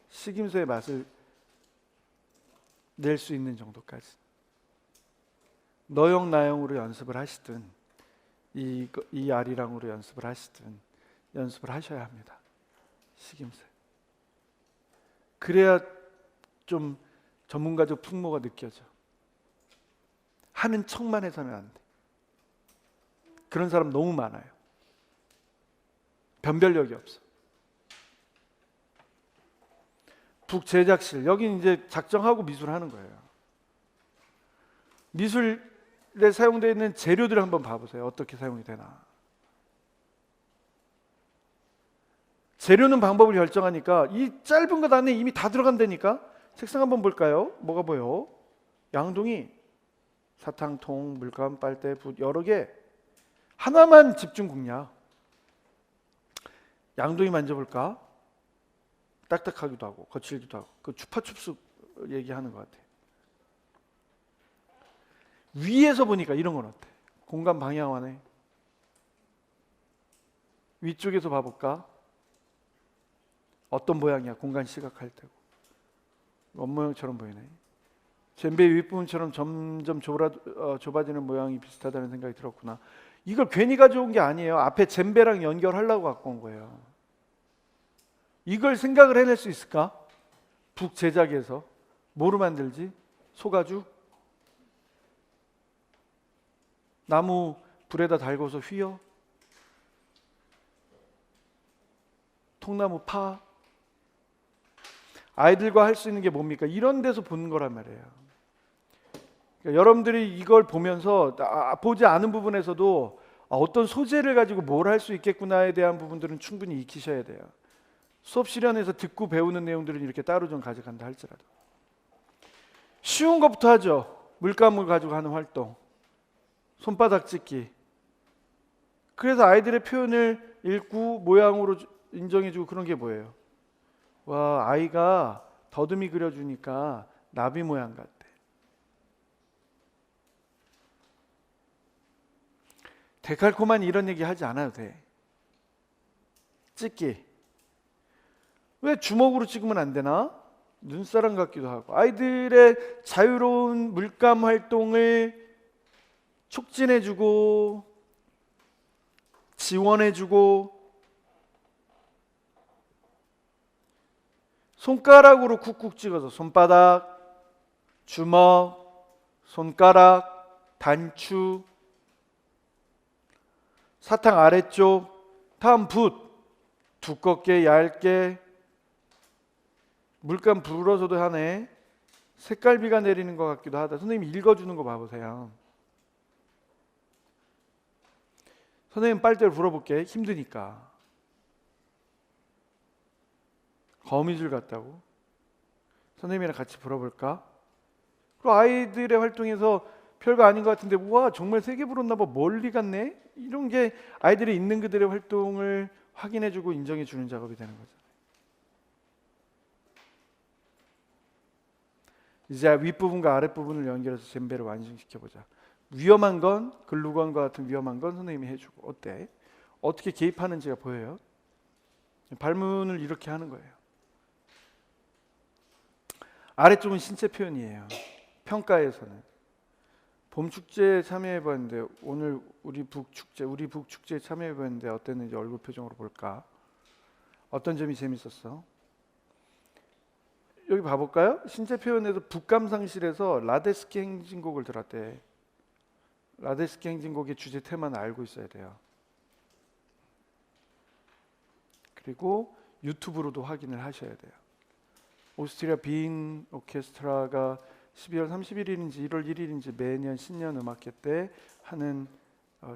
식임새의 맛을 낼 수 있는 정도까지. 너형 나형으로 연습을 하시든 이 아리랑으로 연습을 하시든 연습을 하셔야 합니다. 식임새. 그래야 좀 전문가적 풍모가 느껴져. 하는 척만 해서는 안 돼. 그런 사람 너무 많아요. 변별력이 없어. 북제작실, 여기 이제 작정하고 미술하는 거예요. 미술에 사용되어 있는 재료들을 한번 봐보세요. 어떻게 사용이 되나. 재료는 방법을 결정하니까 이 짧은 것 안에 이미 다 들어간다니까. 색상 한번 볼까요? 뭐가 보여? 양동이, 사탕통, 물감, 빨대, 붓 여러 개. 하나만 집중 공략. 양동이 만져볼까? 딱딱하기도 하고 거칠기도 하고. 그 추파춥스 얘기하는 것 같아. 위에서 보니까 이런 건 어때? 공간 방향화네. 위쪽에서 봐볼까? 어떤 모양이야? 공간 시각할 때고 원모형처럼 보이네. 젬베 윗부분처럼 점점 좁아지는 모양이 비슷하다는 생각이 들었구나. 이걸 괜히 가져온 게 아니에요. 앞에 젬베랑 연결하려고 갖고 온 거예요. 이걸 생각을 해낼 수 있을까? 북제작에서 뭐로 만들지? 소가죽? 나무 불에다 달궈서 휘어? 통나무 파? 아이들과 할 수 있는 게 뭡니까? 이런 데서 보는 거란 말이에요. 그러니까 여러분들이 이걸 보면서 보지 않은 부분에서도 어떤 소재를 가지고 뭘 할 수 있겠구나에 대한 부분들은 충분히 익히셔야 돼요. 수업 실현에서 듣고 배우는 내용들은 이렇게 따로 좀 가져간다 할지라도. 쉬운 것부터 하죠. 물감을 가지고 하는 활동. 손바닥 찍기. 그래서 아이들의 표현을 읽고 모양으로 인정해주고 그런 게 뭐예요? 와, 아이가 더듬이 그려주니까 나비 모양 같대. 데칼코마니 이런 얘기 하지 않아도 돼. 찍기. 왜 주먹으로 찍으면 안 되나? 눈사람 같기도 하고. 아이들의 자유로운 물감 활동을 촉진해주고 지원해주고 손가락으로 쿡쿡 찍어서 손바닥, 주먹, 손가락, 단추, 사탕 아래쪽, 다음 붓, 두껍게 얇게 물감 불어서도 하네. 색깔비가 내리는 것 같기도 하다. 선생님이 읽어주는 거 봐보세요. 선생님 빨대를 불어볼게. 힘드니까. 거미줄 같다고? 선생님이랑 같이 불어볼까? 그리고 아이들의 활동에서 별거 아닌 것 같은데 우와 정말 세게 불었나 봐, 멀리 갔네? 이런 게 아이들이 있는 그들의 활동을 확인해주고 인정해주는 작업이 되는 거죠. 이제 윗부분과 아랫부분을 연결해서 젬베를 완성시켜보자. 위험한 건 글루건과 같은 위험한 건 선생님이 해주고 어때? 어떻게 개입하는지가 보여요? 발문을 이렇게 하는 거예요. 아래쪽은 신체 표현이에요. 평가에서는 봄 축제에 참여해봤는데 오늘 우리 북축제에 참여해봤는데 어땠는지 얼굴 표정으로 볼까? 어떤 점이 재밌었어? 여기 봐볼까요? 신체 표현에서 북감상실에서 라데스키 행진곡을 들었대. 라데스키 행진곡의 주제 테마는 알고 있어야 돼요. 그리고 유튜브로도 확인을 하셔야 돼요. 오스트리아 빈 오케스트라가 12월 31일인지 1월 1일인지 매년 신년 음악회 때 하는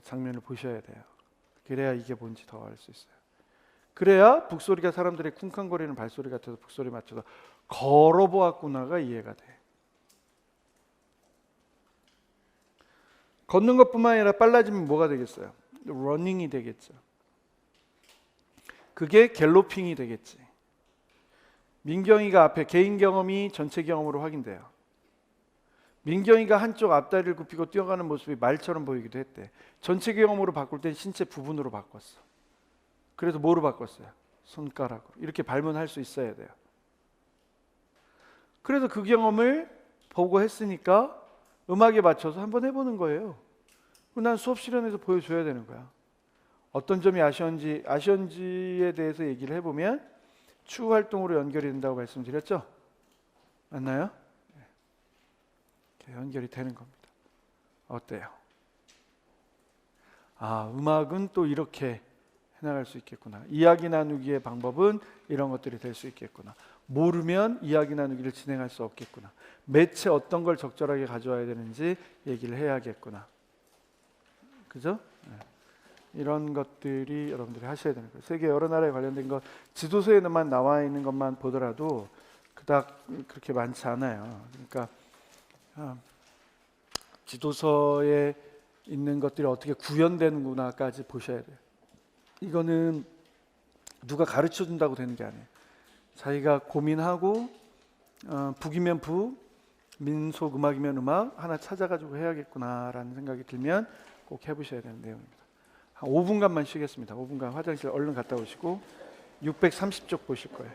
장면을 보셔야 돼요. 그래야 이게 뭔지 더 알 수 있어요. 그래야 북소리가 사람들의 쿵쾅거리는 발소리 같아서 북소리 맞춰서 걸어보았구나가 이해가 돼. 걷는 것뿐만 아니라 빨라지면 뭐가 되겠어요? 러닝이 되겠죠. 그게 갤로핑이 되겠지. 민경이가 앞에 개인 경험이 전체 경험으로 확인돼요. 민경이가 한쪽 앞다리를 굽히고 뛰어가는 모습이 말처럼 보이기도 했대. 전체 경험으로 바꿀 땐 신체 부분으로 바꿨어. 그래서 뭐로 바꿨어요? 손가락으로. 이렇게 발문할 수 있어야 돼요. 그래서 그 경험을 보고 했으니까 음악에 맞춰서 한번 해보는 거예요. 난 수업 실현에서 보여줘야 되는 거야. 어떤 점이 아쉬운지에 대해서 얘기를 해보면 추후 활동으로 연결이 된다고 말씀드렸죠? 맞나요? 네. 연결이 되는 겁니다. 어때요? 음악은 또 이렇게 해나갈 수 있겠구나. 이야기 나누기의 방법은 이런 것들이 될 수 있겠구나. 모르면 이야기 나누기를 진행할 수 없겠구나. 매체 어떤 걸 적절하게 가져와야 되는지 얘기를 해야겠구나. 그죠? 네. 이런 것들이 여러분들이 하셔야 되는 거예요. 세계 여러 나라에 관련된 것 지도서에만 나와 있는 것만 보더라도 그닥 그렇게 많지 않아요. 그러니까 지도서에 있는 것들이 어떻게 구현되는구나까지 보셔야 돼요. 이거는 누가 가르쳐 준다고 되는 게 아니에요. 자기가 고민하고 북이면 북, 민속 음악이면 음악 하나 찾아가지고 해야겠구나라는 생각이 들면 꼭 해보셔야 되는 내용입니다. 한 5분간만 쉬겠습니다. 5분간 화장실 얼른 갔다 오시고 630쪽 보실 거예요.